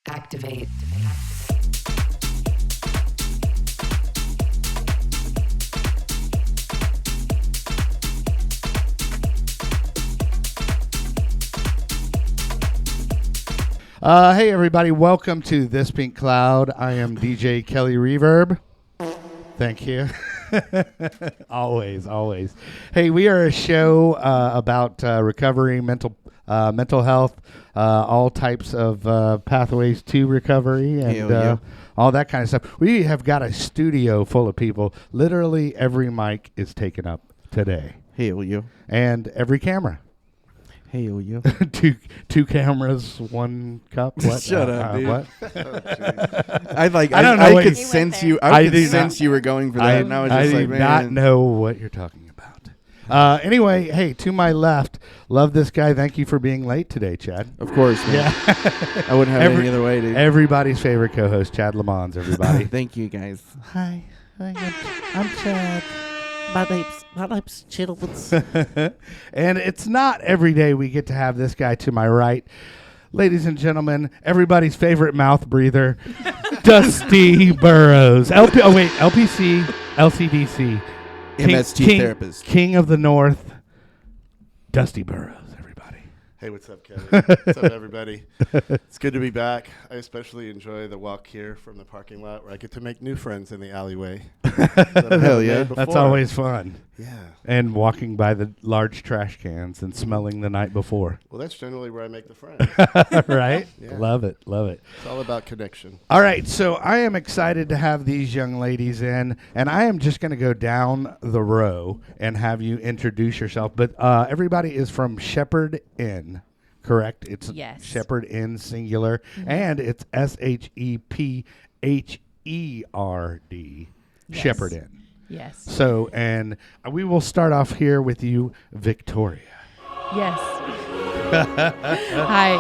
Activate. Hey everybody, welcome to This Pink Cloud. I am DJ 𝐄𝐍𝐉𝐎. Thank you. Always. Hey, we are a show about recovery, mental health, all types of pathways to recovery, and all that kind of stuff. We have got a studio full of people. Literally every mic is taken up today. Hell yeah. And every camera. Hell yeah. two cameras, one cup. What? Shut up, dude. What? I don't know. I could sense you. I could sense you were going for that. And I was just I like, do man. not know what you're talking about. Anyway, hey, to my left, love this guy. Thank you for being late today, Chad. Of course, man. Yeah. I wouldn't have it any other way, dude. Everybody's favorite co-host, Chad Lamons, everybody. Thank you, guys. Hi, I'm Chad. My name's Chittlewood. And it's not every day we get to have this guy to my right. Ladies and gentlemen, everybody's favorite mouth breather, Dusty Burrows. LPC, LCDC. MST therapist. King of the North, Dusty Burrows, everybody. Hey, what's up, Kevin? What's up, everybody? It's good to be back. I especially enjoy the walk here from the parking lot where I get to make new friends in the alleyway. Hell yeah. That's always fun. Yeah. And walking by the large trash cans and smelling the night before. Well, that's generally where I make the friends. Right? Yeah. Love it. It's all about connection. All right, so I am excited to have these young ladies in, and I am just going to go down the row and have you introduce yourself. But everybody is from Shepherd Inn, correct? It's yes. Shepherd Inn singular, and it's SHEPHERD, Yes. Shepherd Inn. Yes. So, and we will start off here with you, Victoria. Yes. Hi,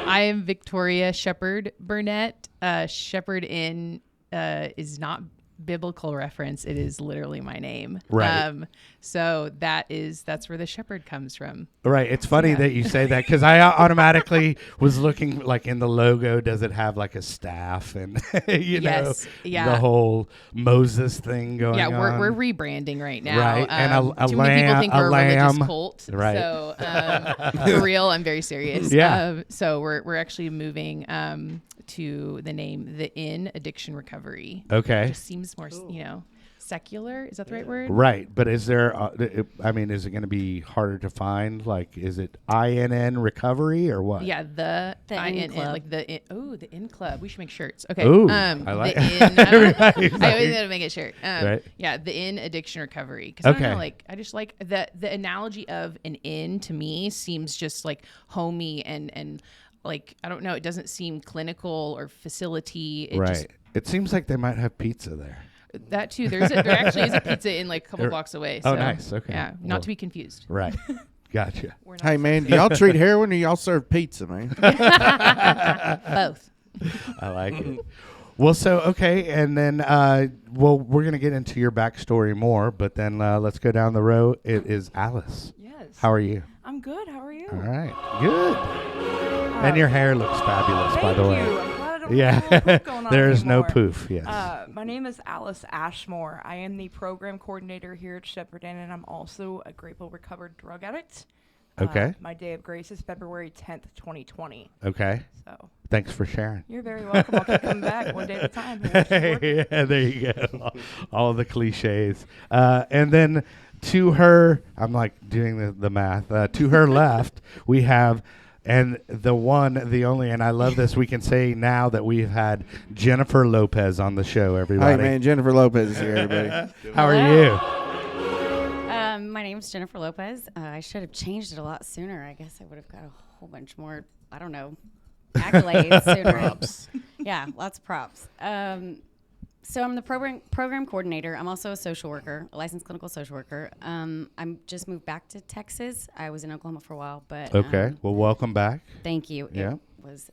I am Victoria Shepherd-Burnett. Shepherd Inn is not biblical reference. It is literally my name. Right. So that's where the shepherd comes from. Right. It's funny that you say that because I automatically was looking like in the logo, does it have like a staff and, Yes. the whole Moses thing going on? Yeah, we're rebranding right now. Right. And a too many people think we're a religious cult. Right. So for real, I'm very serious. Yeah. So we're actually moving to the name The Inn Addiction Recovery. Okay. It just seems more, secular. Is that the right word? Right. But is there, is it going to be harder to find? Like, is it INN recovery or what? Yeah, the Inn Club. like the Inn Club. We should make shirts. Okay. Ooh, I like I always gotta make a shirt. Right. Yeah, the Inn Addiction Recovery. Because I just like the analogy of an inn to me seems just like homey and like, I don't know, it doesn't seem clinical or facility. It seems like they might have pizza there. That too. There actually is a pizza in like a couple blocks away. Oh, So, nice. Okay. Yeah, not to be confused. Right. Gotcha. Hey, man, do y'all treat heroin or y'all serve pizza, man? Both. I like it. Well, and then, we're going to get into your backstory more, but then let's go down the road. It is Alice. Yes. How are you? I'm good. How are you? All right. Good. And your hair looks fabulous, by the way. Thank you. I'm glad I don't Yeah. have a little poof going on There is no anymore. poof, yes. My name is Alice Ashmore. I am the program coordinator here at Shepherd Inn, and I'm also a grateful recovered drug addict. Okay. My day of grace is February 10th, 2020. Okay. So Thanks for sharing. you're very welcome. I'll keep coming back one day at a time. Yeah, there you go. All the cliches. And then to her, I'm like doing the math. To her left, we have, and the one, the only, and I love this, we can say now that we've had Jennifer Lopez on the show, everybody. Hi, man. Jennifer Lopez is here, everybody. How are you? My name's Jennifer Lopez. I should have changed it a lot sooner. I guess I would have got a whole bunch more, accolades sooner. Props. Yeah, lots of props. So I'm the program coordinator. I'm also a social worker, a licensed clinical social worker. I'm just moved back to Texas. I was in Oklahoma for a while, but Okay. Well, welcome back. thank you. Yeah. It was,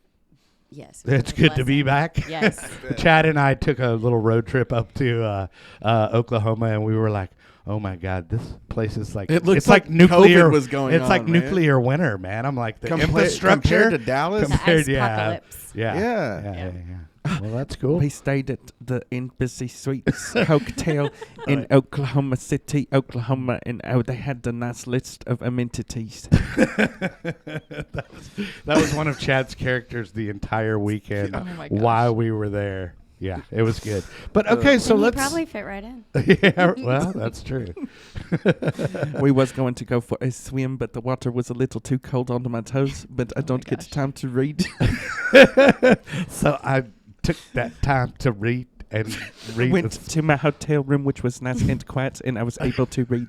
yes. It's good to be back. Yes. Chad and I took a little road trip up to Oklahoma, and we were like, "Oh my God, this place is like It looks it's like like nuclear COVID was going It's like on, man. nuclear winter, man." I'm like the Compared infrastructure to Dallas. The compared, ice-pocalypse. yeah. Well, that's cool. We stayed at the Embassy Suites Hotel in Oklahoma City, Oklahoma, and they had the nice list of amenities. that was one of Chad's characters the entire weekend Oh my gosh. while we were there. Yeah, it was good. But okay, so And you let's probably fit right in. yeah, well, that's true. We was going to go for a swim, but the water was a little too cold under my toes, but I don't get gosh. time to read. So I took that time to read and read. Went the- to my hotel room, which was nice and quiet, and I was able to read.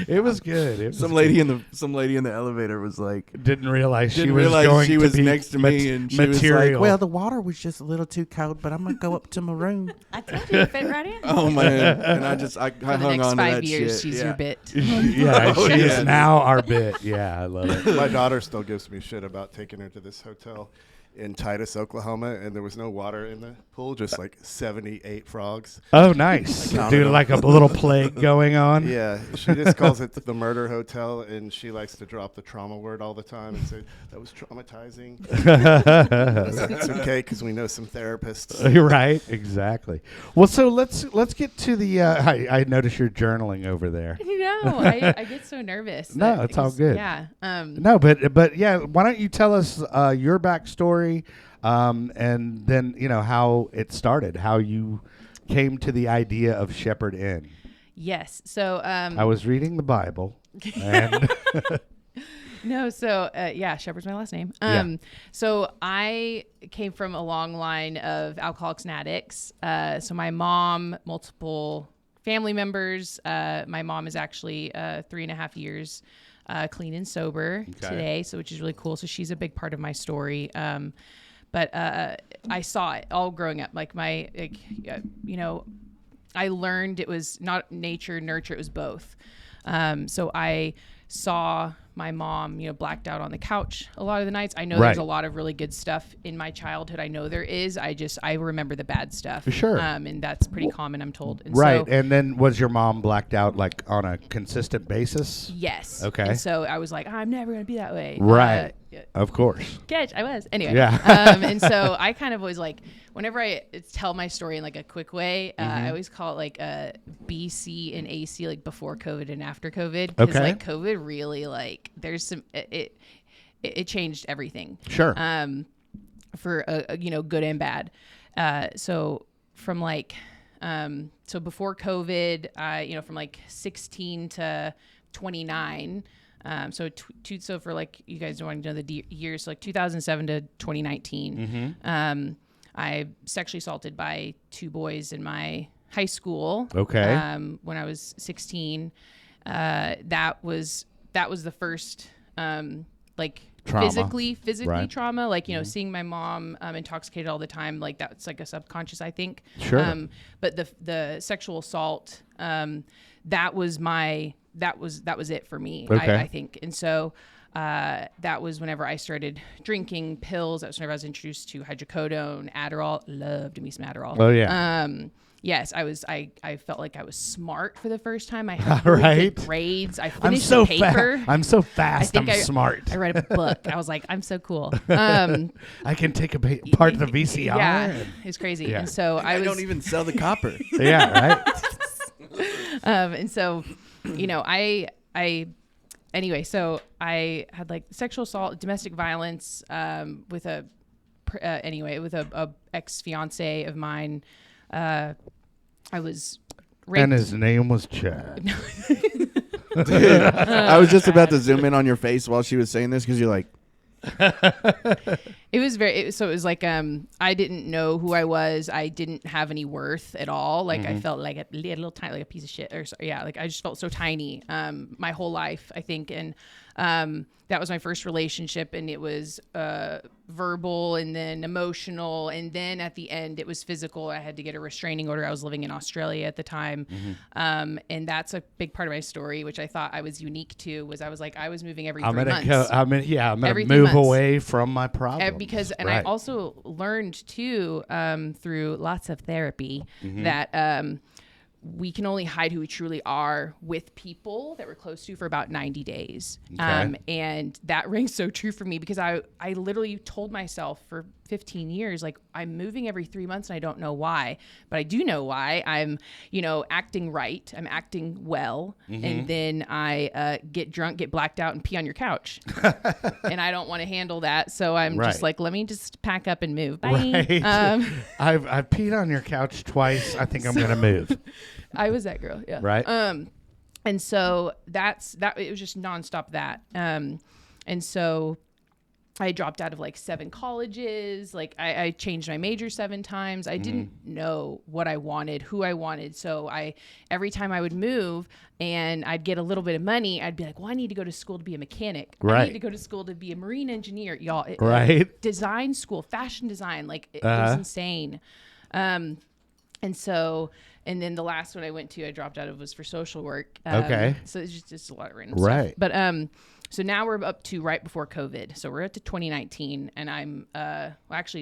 It was good. It was Some lady in the elevator was like, didn't realize she didn't was realize going she to was be next to me, and she was material. like, Well, the water was just a little too cold, but I'm going to go up to my room. I told you, fit right in. "Oh man!" And I For hung the on next to 5 that years, shit. she's Yeah. your bit. yeah, Oh, she yeah. is now our bit. Yeah, I love it. My daughter still gives me shit about taking her to this hotel in Titus, Oklahoma, and there was no water in the pool, just like 78 frogs. Oh, nice. Counted Dude, them. like a little plague going on. Yeah, she just calls it the murder hotel, and she likes to drop the trauma word all the time and say, "That was traumatizing." It's okay, because we know some therapists. You're right, exactly. Well, so let's get to the. I notice you're journaling over there. No, I get so nervous. No, that- it's all because- good. Yeah. No, but yeah, why don't you tell us your backstory, and then how it started, how you came to the idea of Shepherd Inn. Yes. So I was reading the Bible, and no, so yeah, Shepherd's my last name. Yeah. So I came from a long line of alcoholics and addicts. So my mom, multiple family members. My mom is actually 3.5 years clean and sober today, so which is really cool. So she's a big part of my story. But I saw it all growing up. Like I learned it was not nature, nurture. It was both. So I saw my mom, blacked out on the couch a lot of the nights. I know Right. there's a lot of really good stuff in my childhood. I know there is. I remember the bad stuff. For sure. And that's pretty common, I'm told. And right. so, And then was your mom blacked out like on a consistent basis? yes. Okay. And so I was like, I'm never going to be that way. Right. Of course. Catch, I was. Anyway. Yeah. And so I kind of always like, whenever I tell my story in like a quick way, I always call it like BC and AC, like before COVID and after COVID. Because Okay. like COVID really like, there's some, it changed everything. Sure. For good and bad. So from like, so before COVID, from like 16 to 29. So for like you guys don't want to know the years, so like 2007 to 2019. I sexually assaulted by 2 boys in my high school. Okay. When I was 16, that was the first like Trauma. physically Right. trauma. Like seeing my mom intoxicated all the time. Like that's like a subconscious, I think. Sure. But the sexual assault, that was it for me. Okay. I think, and so. That was whenever I started drinking pills. That was whenever I was introduced to hydrocodone, Adderall. Loved me some Adderall. Oh, yeah. Yes, I felt like I was smart for the first time. I had All really right. good grades. I I'm finished so the paper. fast. I'm so fast. think I'm I- smart. I read a book. I was like, I'm so cool. I can take a part of the VCR. Yeah, and- it's crazy. Yeah. And so I was, don't even sell the copper. yeah. Right. and so, anyway, so I had like sexual assault, domestic violence, with a ex-fiance of mine. I was raped. And his name was Chad. I was just about to zoom in on your face while she was saying this because you're like, It was so it was like I didn't know who I was. I didn't have any worth at all. Like I felt like a little tiny, like a piece of shit. Like I just felt so tiny my whole life, I think. And that was my first relationship, and it was verbal and then emotional, and then at the end it was physical. I had to get a restraining order. I was living in Australia at the time, and that's a big part of my story, which I thought I was unique to. Was I was like I was moving every 3 months. I'm gonna move away from my problem because, and I also learned too through lots of therapy that we can only hide who we truly are with people that we're close to for about 90 days. And that rings so true for me because I literally told myself for 15 years, like, I'm moving every 3 months and I don't know why, but I do know why. I'm, acting right. I'm acting well. And then I get drunk, get blacked out and pee on your couch. And I don't want to handle that. So I'm just like, let me just pack up and move. Bye. Right. I've peed on your couch twice. I think I'm going to move. I was that girl. Yeah. Right. And so that it was just nonstop that. And so I dropped out of like 7 colleges. Like I changed my major 7 times. I didn't know what I wanted, who I wanted. So every time I would move and I'd get a little bit of money, I'd be like, well, I need to go to school to be a mechanic. I need to go to school to be a marine engineer. Y'all, design school, fashion design. Like it was insane. And then the last one I went to, I dropped out of was for social work. So it's just a lot of random stuff. But so now we're up to right before COVID. So we're up to 2019, and I'm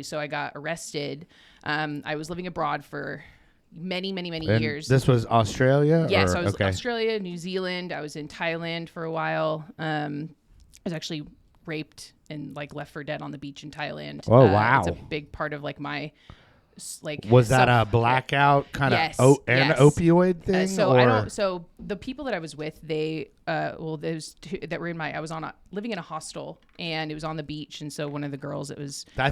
so I got arrested. I was living abroad for many years. This was Australia? Yes, I was Australia, New Zealand. I was in Thailand for a while. I was actually raped and like left for dead on the beach in Thailand. Oh, wow. It's a big part of like my was that a blackout kind of an opioid thing? So the people that I was with, they those two that were I was living in a hostel, and it was on the beach, and so one of the girls,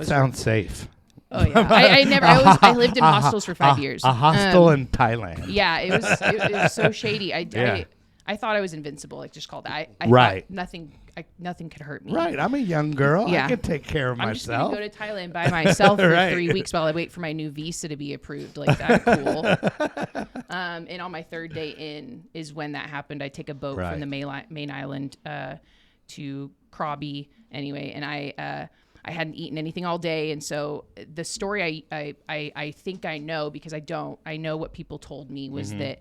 sounds safe. Oh yeah, I lived in hostels for 5 years. A hostel in Thailand. Yeah, it was so shady. I thought I was invincible. Like just called that. I thought nothing could hurt me. Right. I'm a young girl. I can take care of myself. I'm just going to go to Thailand by myself for 3 weeks while I wait for my new visa to be approved. Like that cool. And on my 3rd day in is when that happened. I take a boat from the main island to Krabi anyway, and I hadn't eaten anything all day, and so the story I think I know because I don't. I know what people told me was that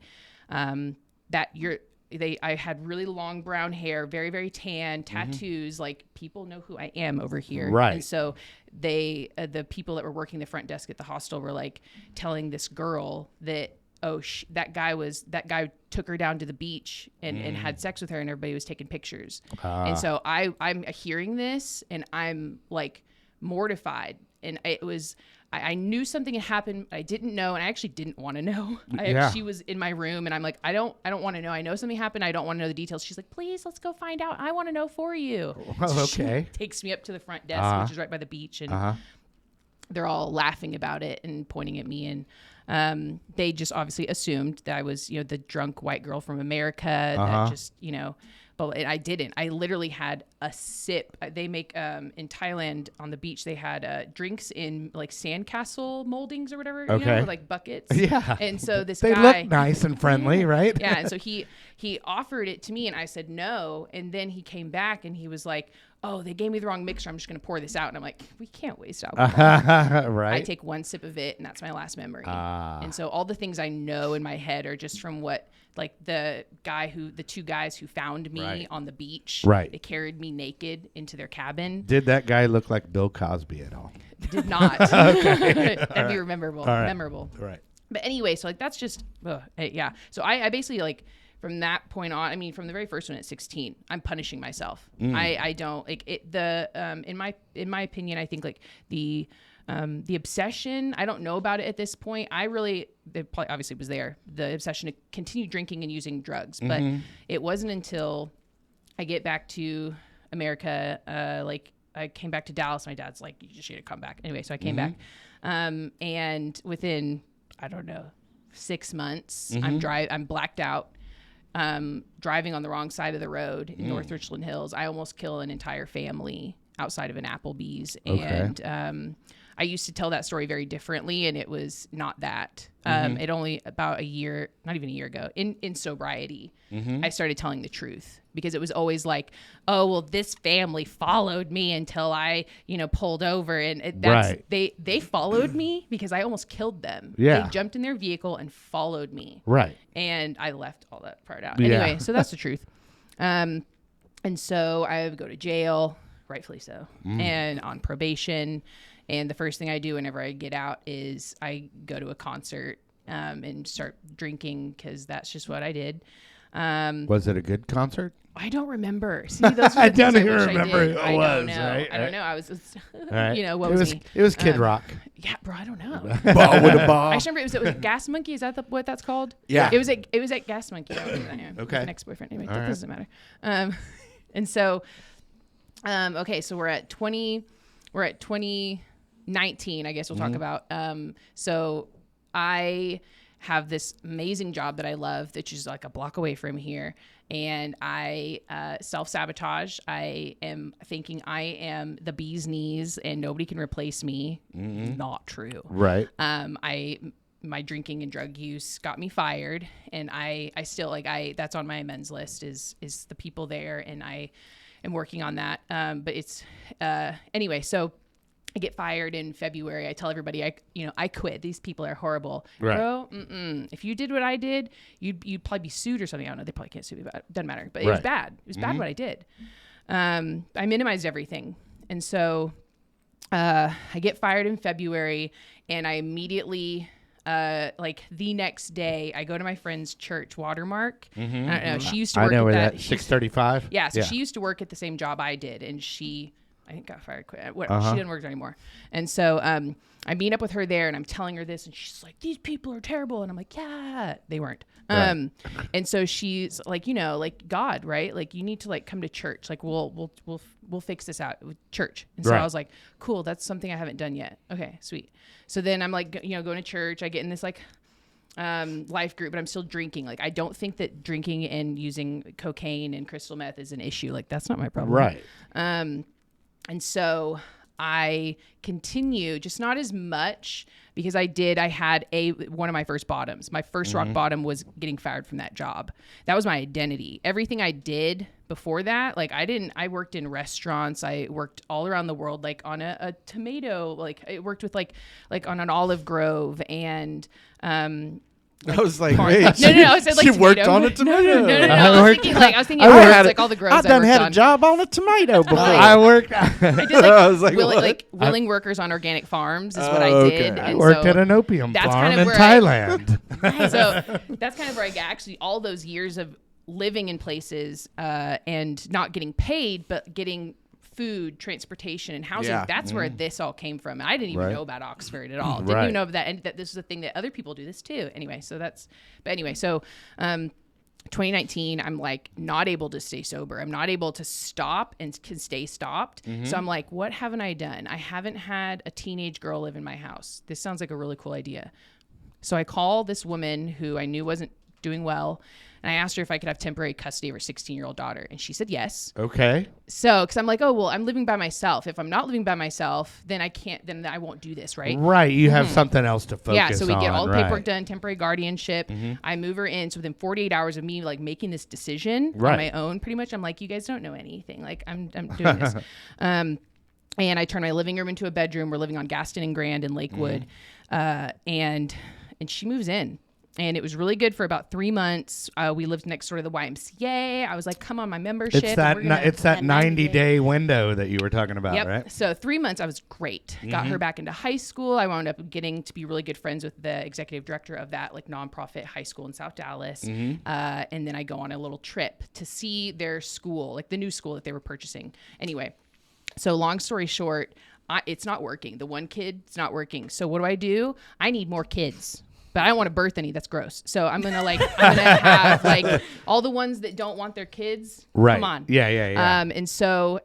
I had really long brown hair, very, very tan, tattoos. Like people know who I am over here. Right. And so the people that were working the front desk at the hostel were like telling this girl that, that guy took her down to the beach and had sex with her, and everybody was taking pictures. And so I'm hearing this and I'm like mortified. And I knew something had happened. I didn't know, and I actually didn't want to know. She was in my room, and I'm like, I don't want to know. I know something happened. I don't want to know the details. She's like, please, let's go find out. I want to know for you. So she takes me up to the front desk, which is right by the beach, and they're all laughing about it and pointing at me, and they just obviously assumed that I was, the drunk white girl from America that just, but I didn't. I literally had a sip. They make in Thailand on the beach. They had drinks in like sandcastle moldings or whatever, with like buckets. Yeah. And so they look nice and friendly, right? Yeah. And so he offered it to me, and I said no. And then he came back and he was like, "Oh, they gave me the wrong mixture. I'm just going to pour this out." And I'm like, "We can't waste alcohol." Right. I take one sip of it, and that's my last memory. And so all the things I know in my head are just from what. Like the 2 guys who found me on the beach. Right. They carried me naked into their cabin. Did that guy look like Bill Cosby at all? Did not. Okay. That'd be memorable. Right. But anyway, so like that's just yeah. So I basically like from that point on, I mean from the very first one at 16, I'm punishing myself. I don't like it in my opinion, I think like the obsession, I don't know about it at this point. It probably obviously was there, the obsession to continue drinking and using drugs. But it wasn't until I get back to America, like I came back to Dallas. My dad's like, you just need to come back. Anyway, so I came back. And within, I don't know, 6 months, I'm blacked out, driving on the wrong side of the road in North Richland Hills. I almost kill an entire family. outside of an Applebee's. Okay. And I used to tell that story very differently, and it was not that. It only about a year, not even a year ago, in sobriety, I started telling the truth, because it was always like, oh, well, this family followed me until I, pulled over. And that's, they followed me because I almost killed them. Yeah. They jumped in their vehicle and followed me. Right. And I left all that part out. Yeah. Anyway, so that's the truth. And so I would go to jail, rightfully so, and on probation. And the first thing I do whenever I get out is I go to a concert and start drinking, because that's just what I did. Was it a good concert? I don't remember. See, those I are the don't things even wish remember I did. who it I was, don't know. right? I don't know. I was, Right. what was me? It was Kid Rock. Yeah, bro, I don't know. Ball with a ball. I just remember it was Gas Monkey. Is that what that's called? Yeah. It was at Gas Monkey. Okay. Okay. Next boyfriend. Anyway, All that right. doesn't matter. And so, okay, so we're at 2019. I guess we'll talk about. So I have this amazing job that I love, that is like a block away from here. And I self-sabotage. I am thinking I am the bee's knees and nobody can replace me. Not true. Right. My drinking and drug use got me fired, and I still that's on my amends list is the people there, and I am working on that. But it's anyway, so I get fired in February. I tell everybody I quit. These people are horrible. Right. Bro, if you did what I did, you'd probably be sued or something. I don't know. They probably can't sue me about it. Doesn't matter. But it was bad. It was bad what I did. I minimized everything. And so I get fired in February, and I immediately the next day I go to my friend's church, Watermark. I don't know. She used to work I know at where that. that 635. Yeah. So she used to work at the same job I did, and I think got fired quick. She didn't work there anymore. And so I meet up with her there, and I'm telling her this, and she's like, these people are terrible. And I'm like, yeah, they weren't. Right. And so she's like, like God, right? Like, you need to come to church. Like, we'll fix this out with church. And so Right. I was like, cool, that's something I haven't done yet. Okay, sweet. So then I'm like, going to church. I get in this life group, but I'm still drinking. Like, I don't think that drinking and using cocaine and crystal meth is an issue. Like, that's not my problem. Right. And so I continue, just not as much, because I had one of my first bottoms. My first rock bottom was getting fired from that job. That was my identity. Everything I did before that, I worked in restaurants. I worked all around the world, on a tomato, I worked with on an olive grove, and I was like, corn. wait, No, I said she worked tomato. on a tomato. No. I I was worked- thinking all the groves I done worked had on. a job on a tomato before. I worked. I did I was like, what? willing workers on organic farms is what I Oh, did. okay. I And worked so at an opium that's farm kind of in where Thailand. so that's kind of where I got actually all those years of living in places and not getting paid, but getting food, transportation, and housing. Yeah. That's where this all came from. I didn't even Right. know about Oxford at all. Didn't Right. even know that, and that this is a thing that other people do this too. Anyway, so 2019, I'm not able to stay sober. I'm not able to stop and can stay stopped. So I'm like, what haven't I done? I haven't had a teenage girl live in my house. This sounds like a really cool idea. So I call this woman who I knew wasn't doing well, and I asked her if I could have temporary custody of her 16-year-old daughter, and she said yes. Okay. So, because I'm like, oh, well, I'm living by myself. If I'm not living by myself, then I can't, then I won't do this, right? Right. You have something else to focus on. Yeah, so we get all the paperwork right. done, temporary guardianship. I move her in. So within 48 hours of me making this decision Right. on my own, pretty much, I'm like, you guys don't know anything. I'm doing this. And I turn my living room into a bedroom. We're living on Gaston and Grand in Lakewood. And she moves in. And it was really good for about 3 months. We lived next door to the YMCA. I was like, come on, my membership. It's that it's that 90-day window that you were talking about, Yep. right? So 3 months, I was great. Got her back into high school. I wound up getting to be really good friends with the executive director of that nonprofit high school in South Dallas. And then I go on a little trip to see their school, the new school that they were purchasing. Anyway, so long story short, it's not working. The one kid's not working. So what do? I need more kids. But I don't want to birth any. That's gross. So I'm gonna have all the ones that don't want their kids. Right. Come on. Yeah. And so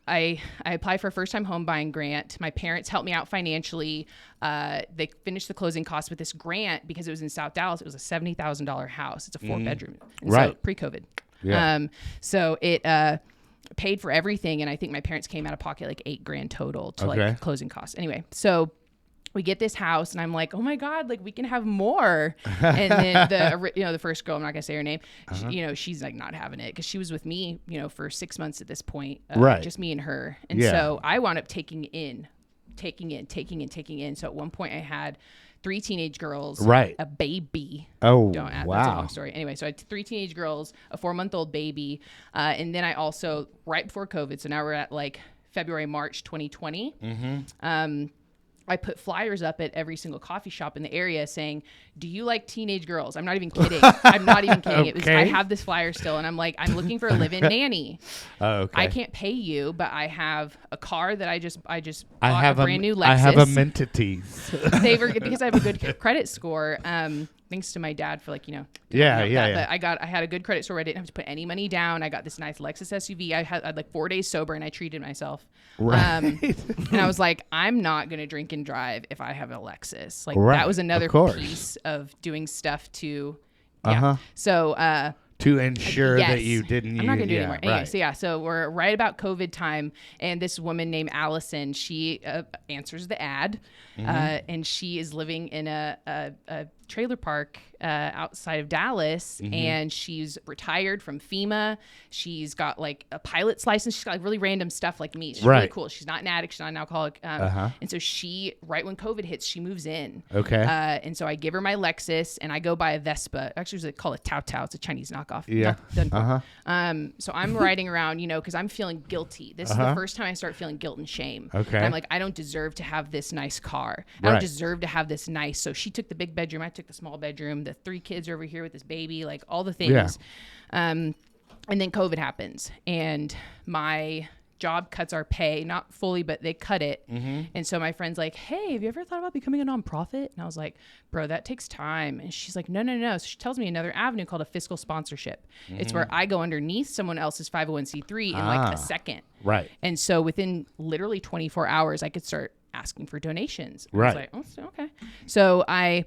I applied for a first-time home buying grant. My parents helped me out financially. They finished the closing costs with this grant because it was in South Dallas. It was a $70,000 house. It's a 4-bedroom. And Right. So pre-COVID. Yeah. So it. paid for everything. And I think my parents came out of pocket like $8,000 total to like closing costs. Anyway, so we get this house and I'm like, oh my God, like we can have more. And then the first girl, I'm not gonna say her name, she's like not having it because she was with me, for 6 months at this point, just me and her. And so I wound up taking in. So at one point I had 3 teenage girls, a baby. Oh, don't add, wow. That's a long story. Anyway, so I had 3 teenage girls, a 4-month-old baby. And then I also, right before COVID, so now we're at like February, March 2020. I put flyers up at every single coffee shop in the area saying, do you like teenage girls? I'm not even kidding. I'm not even kidding. It was, I have this flyer still, and I'm like, I'm looking for a live-in nanny. I can't pay you, but I have a car that I just bought a brand new Lexus. I have amenities. Because I have a good credit score. Thanks to my dad for But I had a good credit score where I didn't have to put any money down. I got this nice Lexus SUV. I had like 4 days sober and I treated myself. And I was like, I'm not going to drink and drive if I have a Lexus. Like that was another piece of doing stuff to, So, to ensure that you didn't. I'm not going to do it anymore. Anyway, so we're right about COVID time, and this woman named Allison, she answers the ad, and she is living in a trailer park outside of Dallas, and she's retired from FEMA. She's got like a pilot's license. She's got like really random stuff like me. She's really cool. She's not an addict. She's not an alcoholic. And so she, right when COVID hits, she moves in. And so I give her my Lexus, and I go buy a Vespa. Actually, it's called a 𝐇𝐎𝐿. It's a Chinese knockoff. So I'm riding around, because I'm feeling guilty. This is the first time I start feeling guilt and shame. And I'm like, I don't deserve to have this nice car. I don't deserve to have this nice. So she took the big bedroom. I took the small bedroom. The 3 kids are over here with this baby, like all the things. And then COVID happens, and my job cuts our pay, not fully, but they cut it. And so my friend's like, hey, have you ever thought about becoming a nonprofit? And I was like, bro, that takes time. And she's like, no. So she tells me another avenue called a fiscal sponsorship. It's where I go underneath someone else's 501c3 in like a second. And so within literally 24 hours, I could start asking for donations. I was like, oh, okay. So I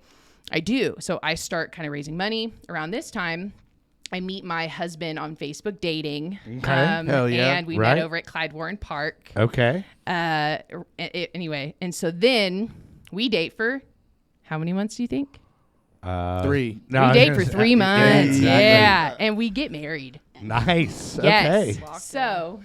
do. So I start kind of raising money around this time. I meet my husband on Facebook dating. Hell yeah. And we met over at Clyde Warren Park. Anyway, and so then we date for how many months do you think? 3. No, we date for 3 months. Yeah, and we get married. Nice. Yes. Okay. So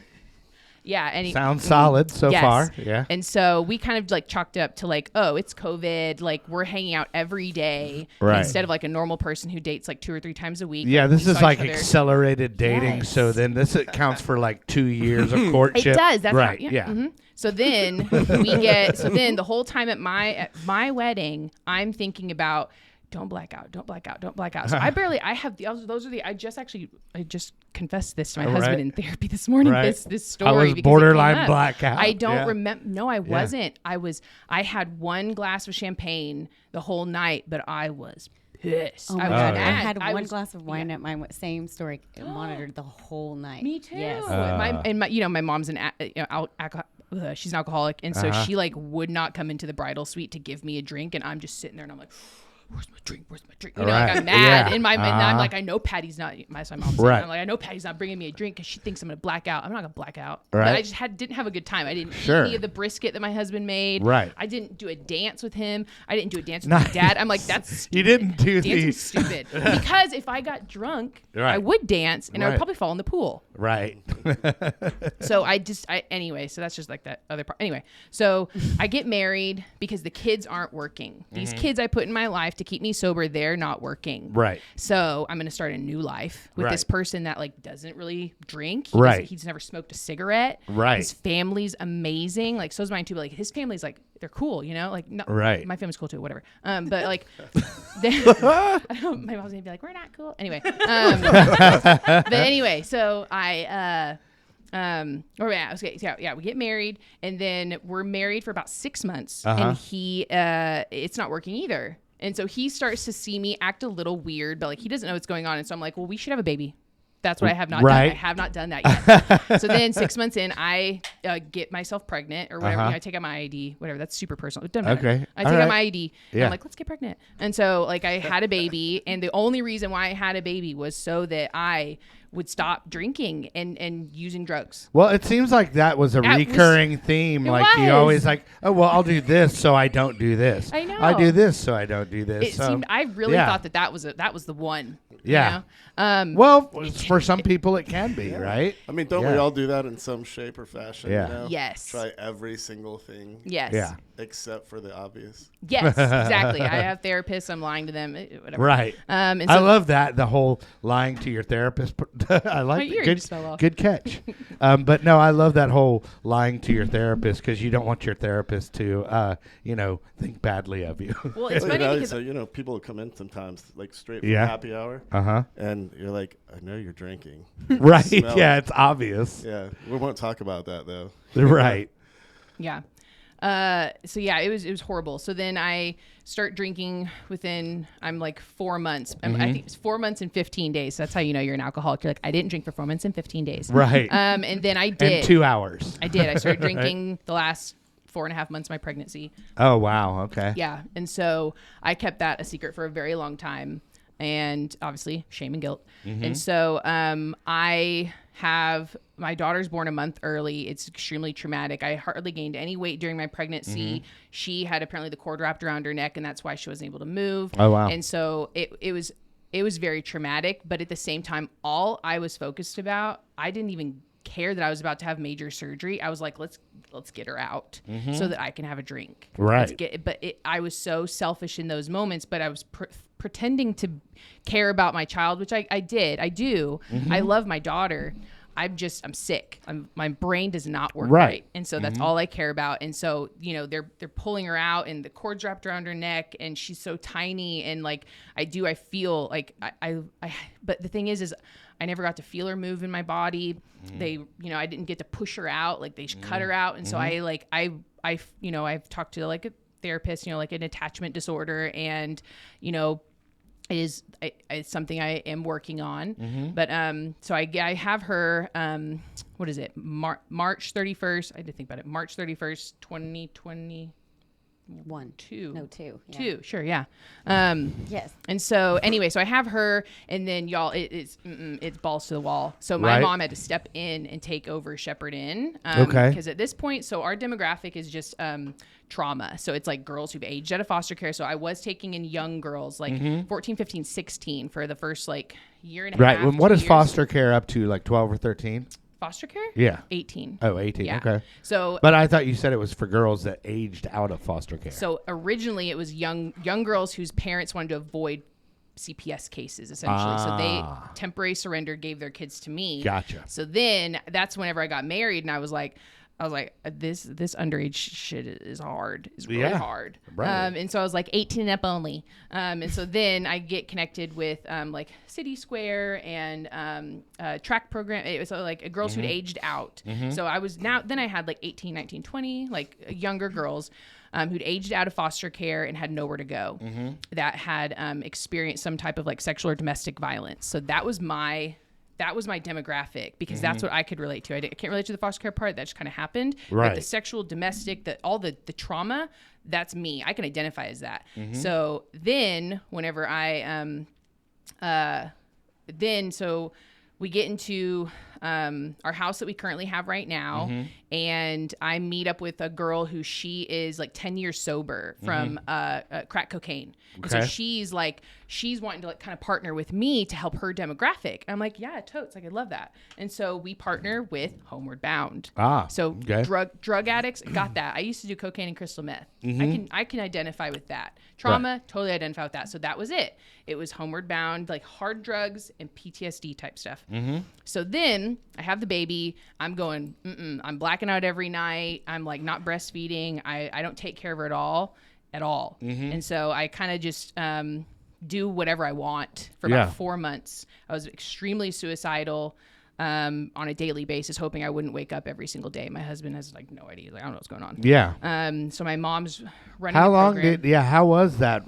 sounds solid so far. Yeah. And so we kind of like chalked it up to like, oh, it's COVID. Like we're hanging out every day instead of like a normal person who dates like 2 or 3 times a week. Yeah, this is like accelerated dating. So then this counts for like 2 years of courtship. It does. That's right. Yeah. So then the whole time at my wedding, I'm thinking about don't black out. So I just confessed this to my husband in therapy this morning. This story. I was borderline blackout. I don't remember. No, I wasn't. I had 1 glass of champagne the whole night, but I was pissed. Oh, I had one glass of wine at my same story. It monitored the whole night. Me too. Yes. My mom's she's an alcoholic, and so she like would not come into the bridal suite to give me a drink, and I'm just sitting there and I'm like, where's my drink? Like I'm mad in my mind. I'm like, I know Patty's not. My mom's saying, I'm like, I know Patty's not bringing me a drink because she thinks I'm gonna black out. I'm not gonna black out. But I just didn't have a good time. I didn't eat any of the brisket that my husband made. I didn't do a dance with him. I didn't do a dance with my dad. I'm like, that's stupid. You didn't do dancing's stupid because if I got drunk, I would dance and I would probably fall in the pool. So anyway, so that's just like that other part. Anyway, so I get married because the kids aren't working. These kids I put in my life to keep me sober, they're not working. So I'm going to start a new life with this person that like doesn't really drink. He's never smoked a cigarette. His family's amazing. Like so's mine too, but like his family's like, they're cool, like not, my family's cool too, whatever. But like, my mom's gonna be like, we're not cool. Anyway, but anyway, so we get married, and then we're married for about 6 months, and it's not working either. And so he starts to see me act a little weird, but like he doesn't know what's going on. And so I'm like, well, we should have a baby. That's what I have not Right. done. I have not done that yet. So then 6 months in, I get myself pregnant or whatever. I take out my IUD, whatever. That's super personal. It doesn't matter. Okay. I All take out right. my IUD. And Yeah. I'm like, let's get pregnant. And so like I had a baby, and the only reason why I had a baby was so that I would stop drinking and using drugs. Well, it seems like that was a That was- recurring theme. It Like you was. always like, oh well, I'll do this so I don't do this. I know. I do this so I don't do this. It So, seemed I really yeah. thought that was the one. you Yeah. know? Well, for some people it can be, right? I mean, don't Yeah. we all do that in some shape or fashion? Yeah. You know? Yes. Try every single thing Yes. Yeah. except for the obvious. Yes, exactly. I have therapists. I'm lying to them. Whatever. Right. And so I love that, the whole lying to your therapist. I like My it. ear Good, just fell off. good catch. But no, I love that whole lying to your therapist because you don't want your therapist to, think badly of you. Well, it's Well, funny you know, because so, people will come in sometimes, like straight from Yeah. happy hour, Uh-huh. and you're like, I know you're drinking. Right. Smell Yeah, it. it's obvious. Yeah, we won't talk about that though. Right. yeah. So yeah, it was horrible. So then I start drinking within I'm like 4 months. I think it's 4 months and 15 days. That's how you know you're an alcoholic. You're like, I didn't drink for 4 months and 15 days. Right. And then I did. And 2 hours. I did. I started drinking the last 4.5 months of my pregnancy. Oh, wow. Okay. Yeah. And so I kept that a secret for a very long time. And obviously shame and guilt. And so my daughter's born a month early. It's extremely traumatic. I hardly gained any weight during my pregnancy. She had apparently the cord wrapped around her neck, and that's why she wasn't able to move. Oh, wow. And so it was very traumatic. But at the same time, all I was focused about, I didn't even care that I was about to have major surgery. I was like, let's get her out so that I can have a drink. Right. I was so selfish in those moments, but I was pretending to care about my child, which I did. I do. I love my daughter. I'm sick. My brain does not work right. And so that's all I care about. And so, they're pulling her out and the cord's wrapped around her neck and she's so tiny. And like, I feel like but the thing is I never got to feel her move in my body. They, I didn't get to push her out. Like they cut her out. And so I've talked to like a therapist, like an attachment disorder and, it's something I am working on. But so I have her what is it? March 31st. I did think about it. March 31st, 2020. Two. Yeah. Two. Sure. Yeah. Yes. And so anyway, so I have her, and then y'all, it's balls to the wall. So my Right. mom had to step in and take over Shepherd-Inn. Okay. Because at this point, so our demographic is just trauma. So it's like girls who've aged out of foster care. So I was taking in young girls, like 14, 15, 16 for the first like year and a Right. half. Well, what 2 is years. foster care up to, like 12 or 13? Foster care? Yeah. 18. Oh, 18. Yeah. Okay. So But I thought you said it was for girls that aged out of foster care. So originally it was young girls whose parents wanted to avoid CPS cases, essentially. So they temporary surrender, gave their kids to me. Gotcha. So then that's whenever I got married, and I was like, this underage shit is hard. It's really hard. Right. And so I was like 18 and up only. And so then I get connected with like City Square and track program. It was like girls who'd aged out. So I was then I had like 18, 19, 20, like younger girls who'd aged out of foster care and had nowhere to go that had experienced some type of like sexual or domestic violence. So that was my demographic because that's what I could relate to. I can't relate to the foster care part. That just kind of happened. Right. But the sexual, domestic, all the trauma, that's me. I can identify as that. So then whenever so we get into our house that we currently have right now, and I meet up with a girl who she is like 10 years sober from crack cocaine. And so she's wanting to like kind of partner with me to help her demographic. And I'm like, yeah, totes. Like, I love that. And so we partner with Homeward Bound. So drug addicts got that. I used to do cocaine and crystal meth. I can identify with that. Trauma, totally identify with that. So that was it. It was Homeward Bound, like hard drugs and PTSD type stuff. So then I have the baby. I'm going, I'm blacking out every night. I'm like not breastfeeding. I don't take care of her at all. And so I kind of just do whatever I want for about 4 months. I was extremely suicidal. on a daily basis, hoping I wouldn't wake up every single day. My husband has like no idea. He's like, I don't know what's going on. Yeah. So my mom's running. How the long program. how was that?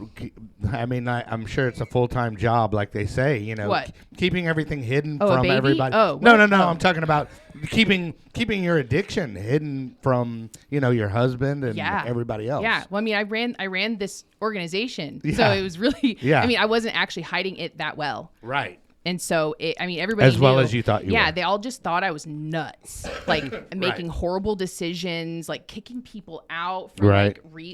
I mean, I'm sure it's a full-time job, like they say, you know, What? Keeping everything hidden Oh, a from baby? everybody. Oh, no, what? no. Oh. I'm talking about keeping your addiction hidden from, you know, your husband and everybody else. Yeah. Well, I mean, I ran this organization, so Yeah. it was really. Yeah. I mean, I wasn't actually hiding it that well. Right. And so, everybody As well knew. as you thought you were. Yeah, they all just thought I was nuts, like making horrible decisions, like kicking people out for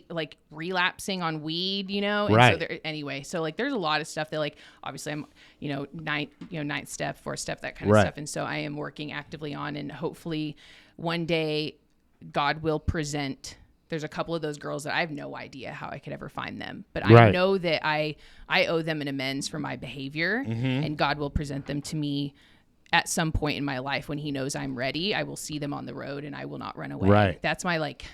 like relapsing on weed, you know. And so like there's a lot of stuff that like obviously I'm ninth step, fourth step, that kind of stuff, and so I am working actively on, and hopefully one day God will present. There's a couple of those girls that I have no idea how I could ever find them. But I know that I owe them an amends for my behavior, and God will present them to me at some point in my life when he knows I'm ready. I will see them on the road and I will not run away. Right. That's my like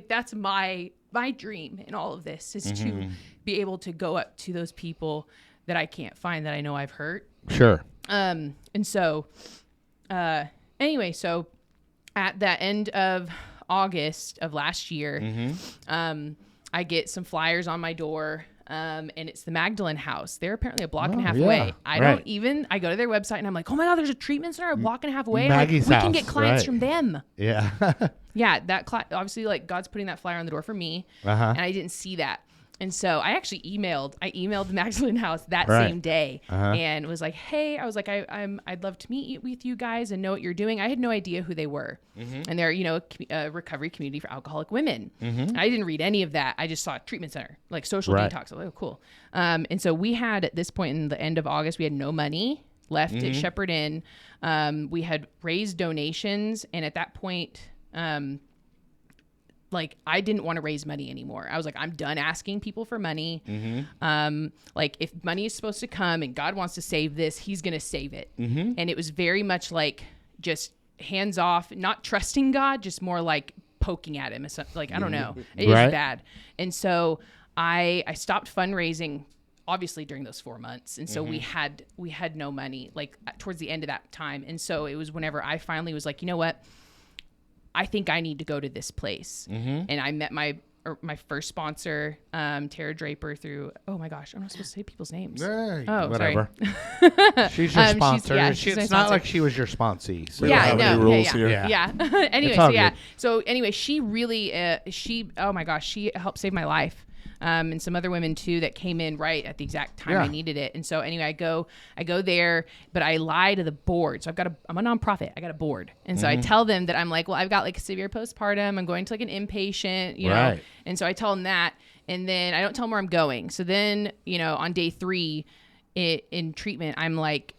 that's my dream in all of this is to be able to go up to those people that I can't find, that I know I've hurt. Sure. And so anyway, so at the end of August of last year, I get some flyers on my door, and it's the Magdalene House. They're apparently a block and a half away. I go to their website and I'm like, oh my God, there's a treatment center a block and a half away. Maggie's we house. can get clients from them. Yeah. Yeah, obviously like God's putting that flyer on the door for me, and I didn't see that. And so I actually emailed the Magdalene House that same day, and was like, hey, I was like, I'd love to meet with you guys and know what you're doing. I had no idea who they were. And they're, a recovery community for alcoholic women. I didn't read any of that. I just saw treatment center, like social detox. I was like, oh, cool. And so we had, at this point in the end of August, we had no money left at Shepherd-Inn. We had raised donations. And at that point, like I didn't want to raise money anymore. I was like, I'm done asking people for money. Like if money is supposed to come and God wants to save this, he's going to save it. And it was very much like just hands off, not trusting God, just more like poking at him. It's like, I don't know. It is bad. And so I stopped fundraising obviously during those 4 months. And so we had no money like towards the end of that time. And so it was whenever I finally was like, you know what? I think I need to go to this place. And I met my first sponsor, Tara Draper, through, oh my gosh, I'm not supposed to say people's names. Whatever. Sorry. She's your sponsor. She's not like she was your sponsee. So. Anyway, so anyway, she really, oh my gosh, she helped save my life. And some other women too that came in right at the exact time I needed it. And so anyway, I go there, but I lie to the board. So I'm a nonprofit. I got a board. And so I tell them that I'm like, well, I've got like severe postpartum. I'm going to like an inpatient, you know? And so I tell them that, and then I don't tell them where I'm going. So then, on day 3 in treatment, I'm like,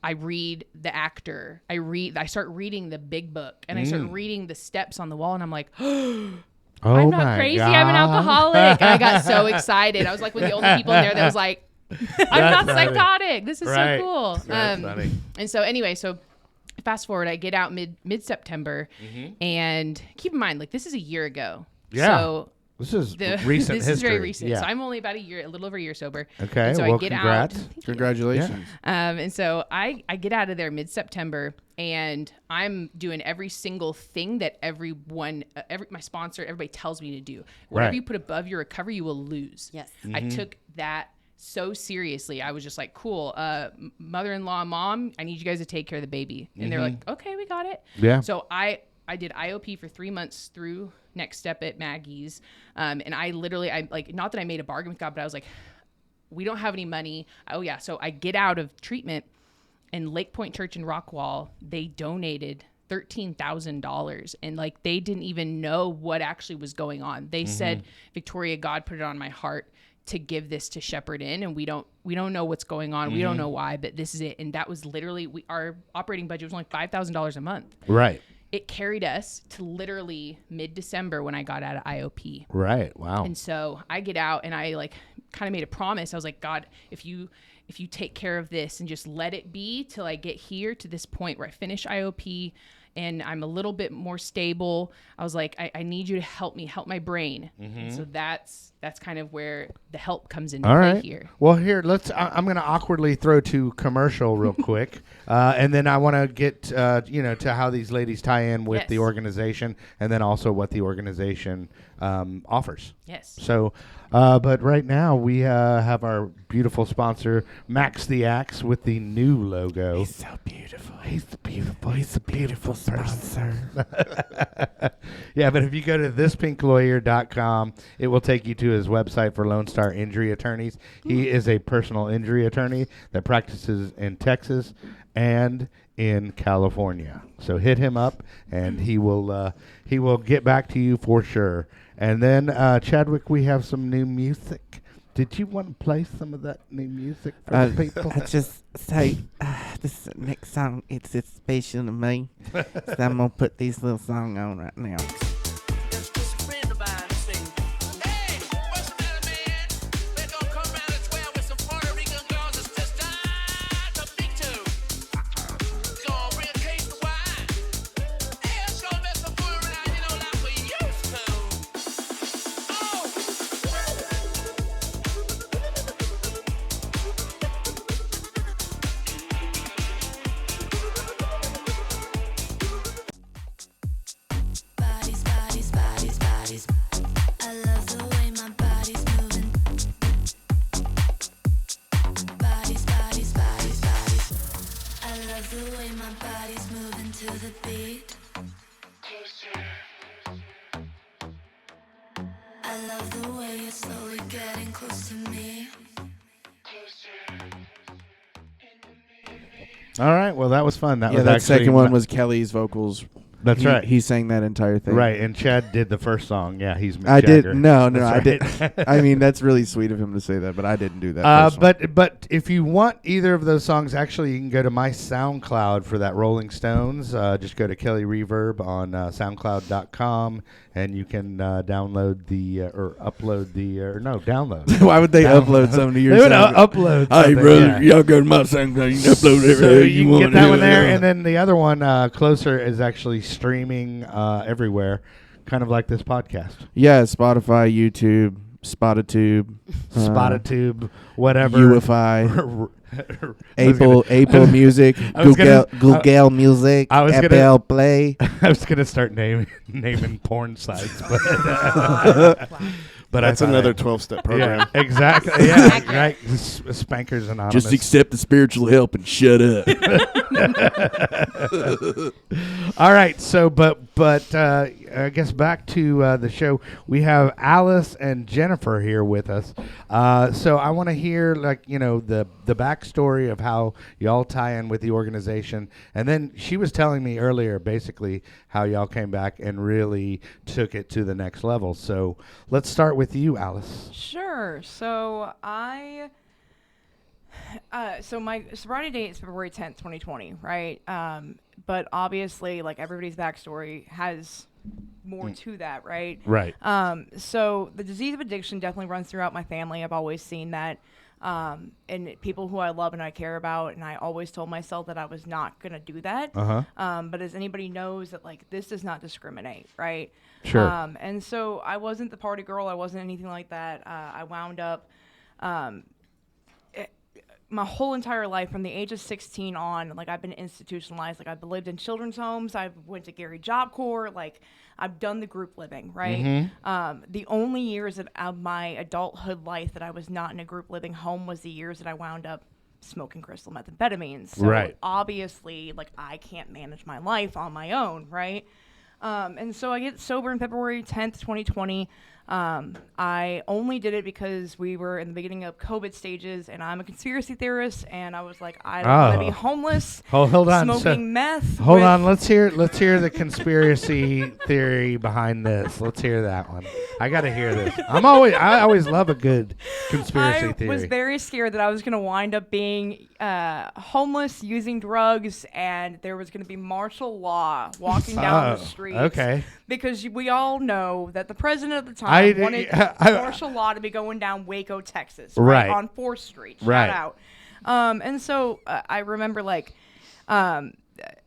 I read the actor. I start reading the big book, and I start reading the steps on the wall, and I'm like, Oh I'm not crazy. God. I'm an alcoholic. And I got so excited. I was like one of the only people in there that was like, I'm not psychotic. This is so cool. That's funny. And so anyway, fast forward, I get out mid-September, and keep in mind, like this is a year ago. Yeah. So this is recent This history. is very recent. Yeah. So I'm only about a little over a year sober. Okay. And so well, I get congrats. out. Congratulations. And so I get out of there mid-September, and I'm doing every single thing that my sponsor, everybody tells me to do. Whatever you put above your recovery, you will lose. Yes. I took that so seriously. I was just like, cool, mother-in-law, mom, I need you guys to take care of the baby. And they're like, okay, we got it. Yeah. So I did IOP for 3 months through Next Step at Maggie's. And I like, not that I made a bargain with God, but I was like, we don't have any money. Oh yeah. So I get out of treatment, and Lake Point Church in Rockwall, they donated $13,000, and like they didn't even know what actually was going on. They said, Victoria, God put it on my heart to give this to Shepherd-Inn, and we don't know what's going on. We don't know why, but this is it. And that was literally our operating budget was only $5,000 a month. Right. It carried us to literally mid-December when I got out of IOP. Right. Wow. And so I get out, and I like kind of made a promise. I was like, God, if you take care of this and just let it be till I get here to this point where I finish IOP and I'm a little bit more stable, I was like, I need you to help my brain. And so that's kind of where the help comes into play here. Well, here, I'm going to awkwardly throw to commercial real quick, and then I want to get, to how these ladies tie in with the organization, and then also what the organization offers. Yes. So, but right now we have our beautiful sponsor, Max the Axe, with the new logo. He's so beautiful. He's a beautiful sponsor. Yeah, but if you go to thispinklawyer.com, it will take you to his website for Lone Star Injury Attorneys. He is a personal injury attorney that practices in Texas and in California. So hit him up, and he will get back to you for sure. And then, Chadwick, we have some new music. Did you want to play some of that new music for the people? I just say, this next song, it's special to me. So I'm going to put this little song on right now. All right. Well, that was fun. That was that actually second one was Kelly's vocals. That's right. He sang that entire thing. Right, and Chad did the first song. Yeah, he's Mick I Jagger. did. No, That's I right. did. I mean, that's really sweet of him to say that, but I didn't do that. First one. But if you want either of those songs, actually, you can go to my SoundCloud for that Rolling Stones. Just go to Kelly Reverb on SoundCloud.com, and you can download download. Why would they upload something to your They would sound? upload Hey, something, brother, yeah. y'all go to my SoundCloud. You can upload So everything you can want. get that one there, Yeah. and then the other one, Closer, is actually streaming everywhere, kind of like this podcast. Yeah, Spotify, YouTube, Spotatube, Spotatube, whatever. UFI, Apple Music, Google Music, I was gonna- Apple Play. I was gonna start naming porn sites, but but That's I thought another 12-step program. Yeah, exactly. Yeah, right. Spankers Anonymous. Just accept the spiritual help and shut up. All right. So, but I guess back to the show. We have Alice and Jennifer here with us. So I want to hear the backstory of how y'all tie in with the organization, and then she was telling me earlier basically how y'all came back and really took it to the next level. So let's start with you, Alice. Sure. So so my sobriety date is February 10th, 2020, right? But obviously, like, everybody's backstory has more to that, right? Right. So the disease of addiction definitely runs throughout my family. I've always seen that. And people who I love and I care about, and I always told myself that I was not going to do that. But as anybody knows, that, like, this does not discriminate, right? Sure. And so I wasn't the party girl. I wasn't anything like that. I wound up my whole entire life, from the age of 16 on, like, I've been institutionalized. Like, I've lived in children's homes. I went to 𝐄𝐍𝐉𝐻𝐾. Like, I've done the group living, right? The only years of my adulthood life that I was not in a group living home was the years that I wound up smoking crystal methamphetamines. So Right. obviously, like, I can't manage my life on my own, right? And so I get sober in February 10th, 2020. I only did it because we were in the beginning of COVID stages, and I'm a conspiracy theorist, and I was like, I don't want to be homeless, Hold on. smoking meth. Hold on. Let's hear the conspiracy theory behind this. Let's hear that one. I got to hear this. I always love a good conspiracy theory. I was very scared that I was going to wind up being homeless, using drugs, and there was going to be martial law walking down the streets. Okay. Because we all know that the president at the time wanted martial law to be going down Waco, Texas, Right. on 4th Street. Shout Right. out. And so I remember, like,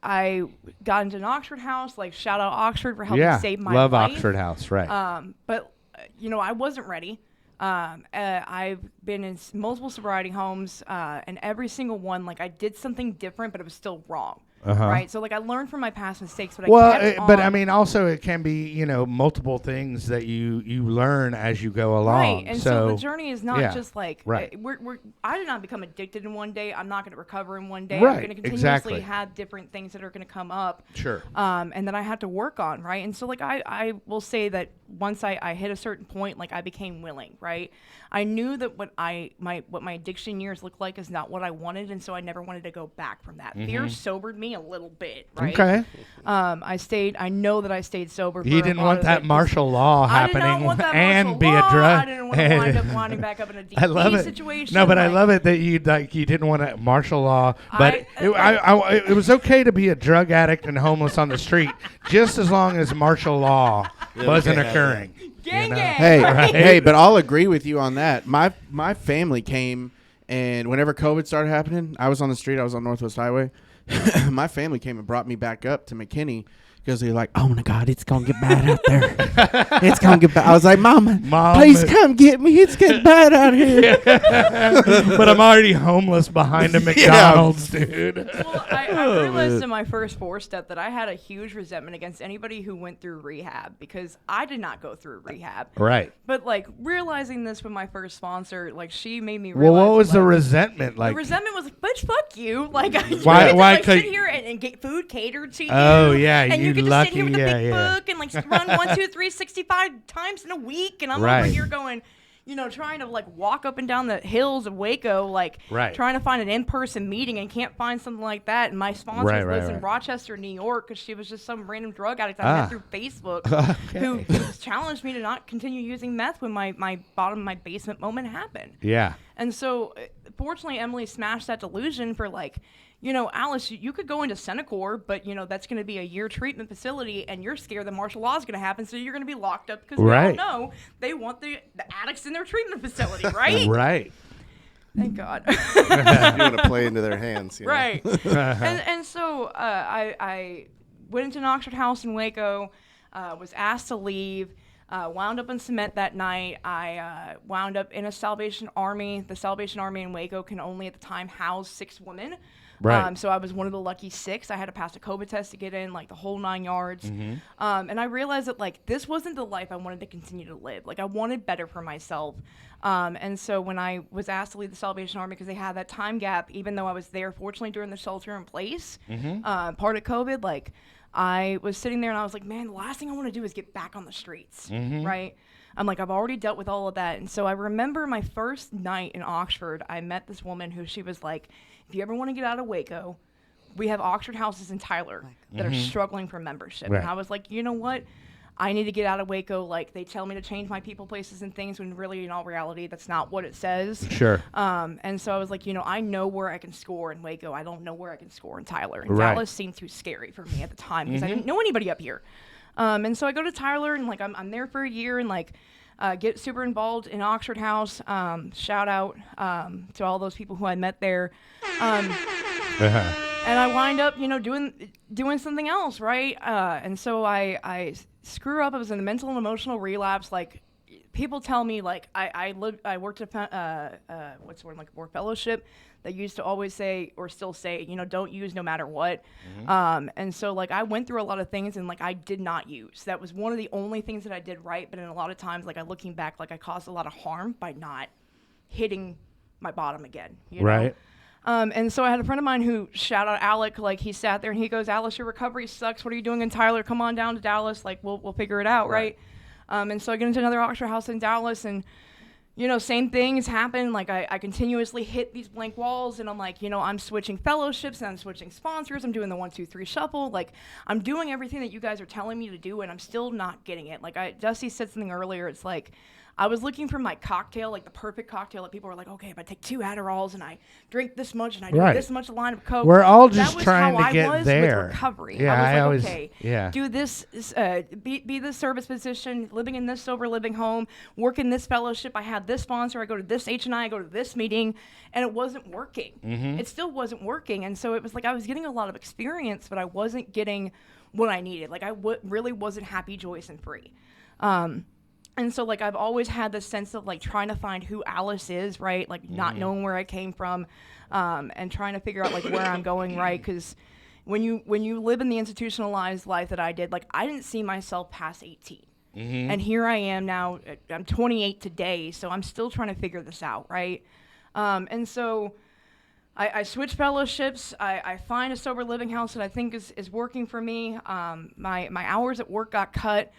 I got into an Oxford house. Like, shout out Oxford for helping save my love life. Oxford House, right? But I wasn't ready. I've been in multiple sobriety homes, and every single one, like, I did something different, but it was still wrong. Right. So like I learned from my past mistakes, but but I mean, also it can be multiple things that you learn as you go along. Right. And so the journey is not just like right. I did not become addicted in one day. I'm not going to recover in one day. Right. I'm going to continuously have different things that are going to come up. Sure. And that I have to work on. Right. And so like I will say that once I hit a certain point, like I became willing. Right. I knew that what my addiction years looked like is not what I wanted, and so I never wanted to go back from that. Fear sobered me a little bit, right? Okay. I know that I stayed sober. You didn't want that martial law happening and be a drug. I didn't want to wind up winding back up in a DP situation. No, but I love it that you didn't want a martial law, but it was okay to be a drug addict and homeless on the street, just as long as martial law wasn't occurring. Gang. Hey, but I'll agree with you on that. My family came, and whenever COVID started happening, I was on the street. I was on Northwest Highway. My family came and brought me back up to McKinney because they're like, "Oh my God, it's gonna get bad out there. It's gonna get bad." I was like, "Mom, please come get me. It's getting bad out here." But I'm already homeless behind a McDonald's, dude. Well, I realized in my first 4-step that I had a huge resentment against anybody who went through rehab because I did not go through rehab. Right. But like realizing this with my first sponsor, like she made me realize. Well, what was the resentment like? The resentment was, bitch, fuck you. Like, why sit here and get food catered to you. Oh yeah, and you can lucky, just sit here with a big book and like run 1, 2, 3, 65 times in a week, and I'm over here going, trying to like walk up and down the hills of Waco, like trying to find an in-person meeting and can't find something like that. And my sponsor lives in Rochester, New York, because she was just some random drug addict I met through Facebook who challenged me to not continue using meth when my bottom of my basement moment happened. Yeah. And so, fortunately, Emily smashed that delusion for like, Alice, you could go into Senecor, but, that's going to be a year treatment facility, and you're scared that martial law is going to happen, so you're going to be locked up because we all know they want the addicts in their treatment facility, right? Right. Thank God. You want to play into their hands. Right. And so I went into an Oxford house in Waco, was asked to leave. Wound up in cement that night. I wound up in a Salvation Army. The Salvation Army in Waco can only at the time house 6 women. Right. So I was one of the lucky 6. I had to pass a COVID test to get in, like the whole 9 yards. And I realized that like this wasn't the life I wanted to continue to live. Like I wanted better for myself. And so when I was asked to leave the Salvation Army because they had that time gap, even though I was there, fortunately during the shelter in place, part of COVID, like I was sitting there and I was like, man, the last thing I want to do is get back on the streets, right? I'm like, I've already dealt with all of that. And so I remember my first night in Oxford, I met this woman who she was like, if you ever want to get out of Waco, we have Oxford houses in Tyler that are struggling for membership. And I was like, you know what? I need to get out of Waco. Like, they tell me to change my people, places, and things, when really, in all reality, that's not what it says. Sure. And so I was like, I know where I can score in Waco. I don't know where I can score in Tyler. And Dallas seemed too scary for me at the time because I didn't know anybody up here. And so I go to Tyler, and, like, I'm there for a year, and, like, get super involved in Oxford House. Shout out to all those people who I met there. And I wind up, doing something else, right? And so I screw up. I was in a mental and emotional relapse. Like, people tell me, like, I worked at what's the word, like a work fellowship. They used to always say, or still say, don't use no matter what. And so, like, I went through a lot of things, and, like, I did not use. That was one of the only things that I did right. But in a lot of times, like, looking back, like, I caused a lot of harm by not hitting my bottom again. You know? And so I had a friend of mine who, shout out Alec, like, he sat there and he goes, Alice, your recovery sucks. What are you doing in Tyler? Come on down to Dallas. Like, we'll figure it out, right? And so I get into another Oxford house in Dallas, and, same things happen. Like, I continuously hit these blank walls, and I'm like, I'm switching fellowships, and I'm switching sponsors. I'm doing the 1, 2, 3 shuffle. Like, I'm doing everything that you guys are telling me to do, and I'm still not getting it. Like, Dusty said something earlier. It's like, I was looking for my cocktail, like the perfect cocktail that people were like, okay, if I take 2 Adderalls and I drink this much and I do this much a line of Coke. We're all that just was trying how to get I was there. With recovery. Yeah, I was always, do this, be this service position, living in this sober living home, work in this fellowship. I had this sponsor. I go to this H&I go to this meeting, and it wasn't working. It still wasn't working. And so it was like I was getting a lot of experience, but I wasn't getting what I needed. Like I really wasn't happy, joyous, and free. And so, like, I've always had this sense of, like, trying to find who Alice is, right? Like, not knowing where I came from, and trying to figure out, like, where I'm going, right? Because when you live in the institutionalized life that I did, like, I didn't see myself past 18. And here I am now. I'm 28 today, so I'm still trying to figure this out, right? And so I switch fellowships. I find a sober living house that I think is working for me. My hours at work got cut.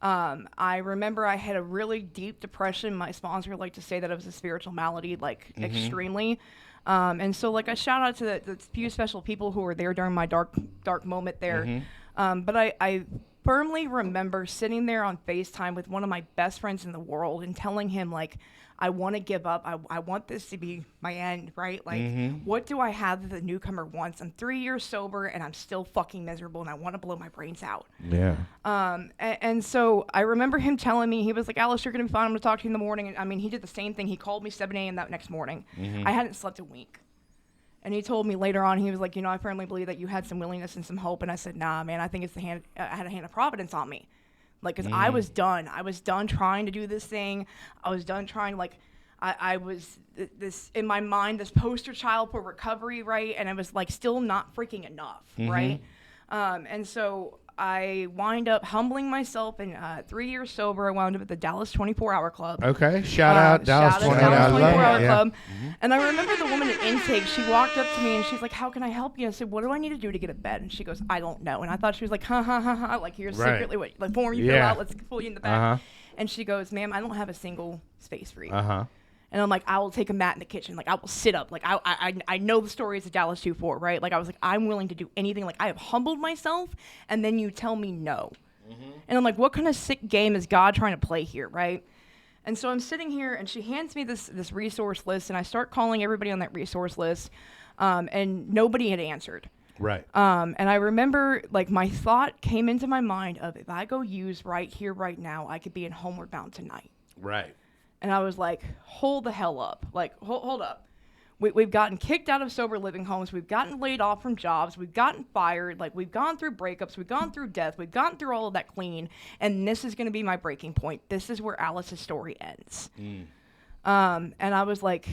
I remember I had a really deep depression. My sponsor liked to say that it was a spiritual malady, like extremely. And so like I shout out to the few special people who were there during my dark moment there. But I firmly remember sitting there on FaceTime with one of my best friends in the world and telling him, like, I want to give up. I want this to be my end, right? Like, what do I have that the newcomer wants? I'm 3 years sober and I'm still fucking miserable and I want to blow my brains out. Yeah. And so I remember him telling me, he was like, Alice, you're going to be fine. I'm going to talk to you in the morning. And I mean, he did the same thing. He called me 7 a.m. that next morning. I hadn't slept a week. And he told me later on, he was like, I firmly believe that you had some willingness and some hope. And I said, nah, man, I think it's I had a hand of Providence on me. Like, because I was done. I was done trying to do this thing. I was done trying, like, I was this, in my mind, this poster child for recovery, right? And I was, like, still not freaking enough, right? And so I wind up humbling myself, and 3 years sober, I wound up at the Dallas 24-Hour Club. Okay, shout out Dallas 24-Hour Club. And I remember the woman at intake, she walked up to me, and she's like, how can I help you? I said, what do I need to do to get a bed? And she goes, I don't know. And I thought she was like, ha, ha, ha, ha, like, here's secretly what, like, form you fill out, let's pull you in the back. And she goes, ma'am, I don't have a single space for you. And I'm like, I will take a mat in the kitchen. Like, I will sit up. Like, I know the stories of Dallas 2-4, right? Like, I was like, I'm willing to do anything. Like, I have humbled myself, and then you tell me no. And I'm like, what kind of sick game is God trying to play here, right? And so I'm sitting here, and she hands me this resource list, and I start calling everybody on that resource list, and nobody had answered. Right. And I remember, like, my thought came into my mind of, if I go use right here, right now, I could be in Homeward Bound tonight. Right. And I was like, hold the hell up. Like, hold up. We've gotten kicked out of sober living homes. We've gotten laid off from jobs. We've gotten fired. Like, we've gone through breakups. We've gone through death. We've gone through all of that clean. And this is going to be my breaking point. This is where Alice's story ends. And I was like,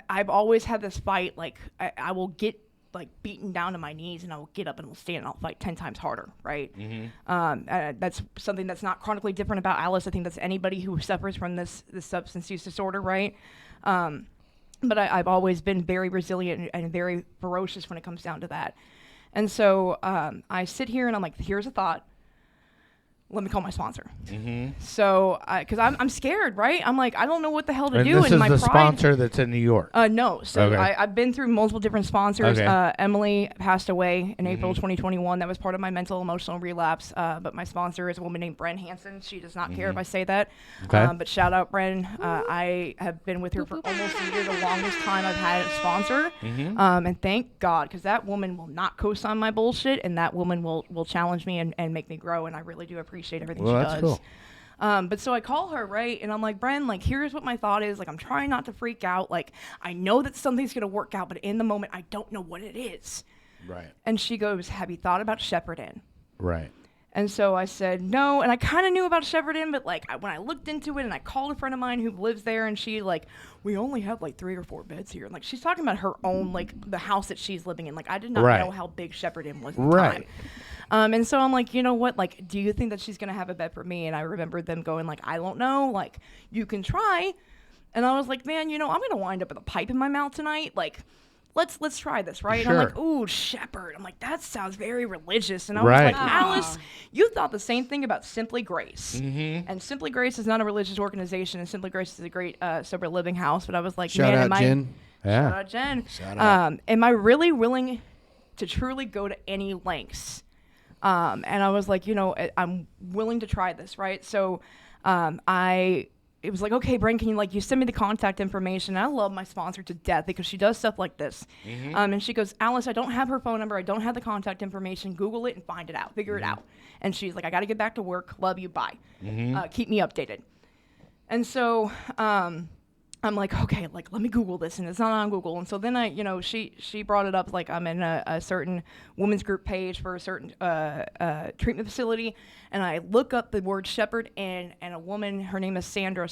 I've always had this fight. Like, I will get, like, beaten down to my knees, and I will get up and I'll stand and I'll fight 10 times harder, right? That's something that's not chronically different about Alice. I think that's anybody who suffers from this substance use disorder, right? But I've always been very resilient and very ferocious when it comes down to that. And so I sit here and I'm like, here's a thought. Let me call my sponsor. So, because I'm scared, right? I'm like, I don't know what the hell to do. This is the sponsor that's in New York. No. So Okay. I've been through multiple different sponsors. Okay. Emily passed away in April 2021. That was part of my mental emotional relapse. But my sponsor is a woman named Bren Hansen. She does not care if I say that. Okay. But shout out Bren. I have been with her for almost a year, the longest time I've had a sponsor. And thank God, because that woman will not co-sign my bullshit, and that woman will challenge me and make me grow. And I really do appreciate everything she does. Cool. But so I call her, right? And I'm like, Bren, like, here's what my thought is. Like, I'm trying not to freak out. Like, I know that something's going to work out, but in the moment, I don't know what it is. Right. And she goes, have you thought about Shepherd-Burnett? Right. And so I said, no. And I kind of knew about Shepherd-Burnett, but, like, when I looked into it and I called a friend of mine who lives there, and she, like, we only have, like, 3 or 4 beds here. And, like, she's talking about her own, like, the house that she's living in. Like, I did not know how big Shepherd-Burnett was at the time. And so I'm like, you know what? Like, do you think that she's going to have a bed for me? And I remember them going, like, I don't know. Like, you can try. And I was like, man, I'm going to wind up with a pipe in my mouth tonight. Like, let's try this, right? Sure. And I'm like, ooh, Shepherd. I'm like, that sounds very religious. And I was like, Alice, you thought the same thing about Simply Grace. And Simply Grace is not a religious organization, and Simply Grace is a great sober living house. But I was like, Shout out Jen. Shout out Jen. Am I really willing to truly go to any lengths? And I was like, I'm willing to try this, right? So I it was like, okay, Brent, can you send me the contact information? And I love my sponsor to death because she does stuff like this. And she goes, Alice, I don't have her phone number. I don't have the contact information. Google it and find it out. Figure it out. And she's like, I got to get back to work. Love you. Bye. Keep me updated. And so I'm like, okay, like, let me Google this, and it's not on Google. And so then she brought it up, like, I'm in a certain women's group page for a certain treatment facility, and I look up the word Shepherd, and a woman, her name is Sandra,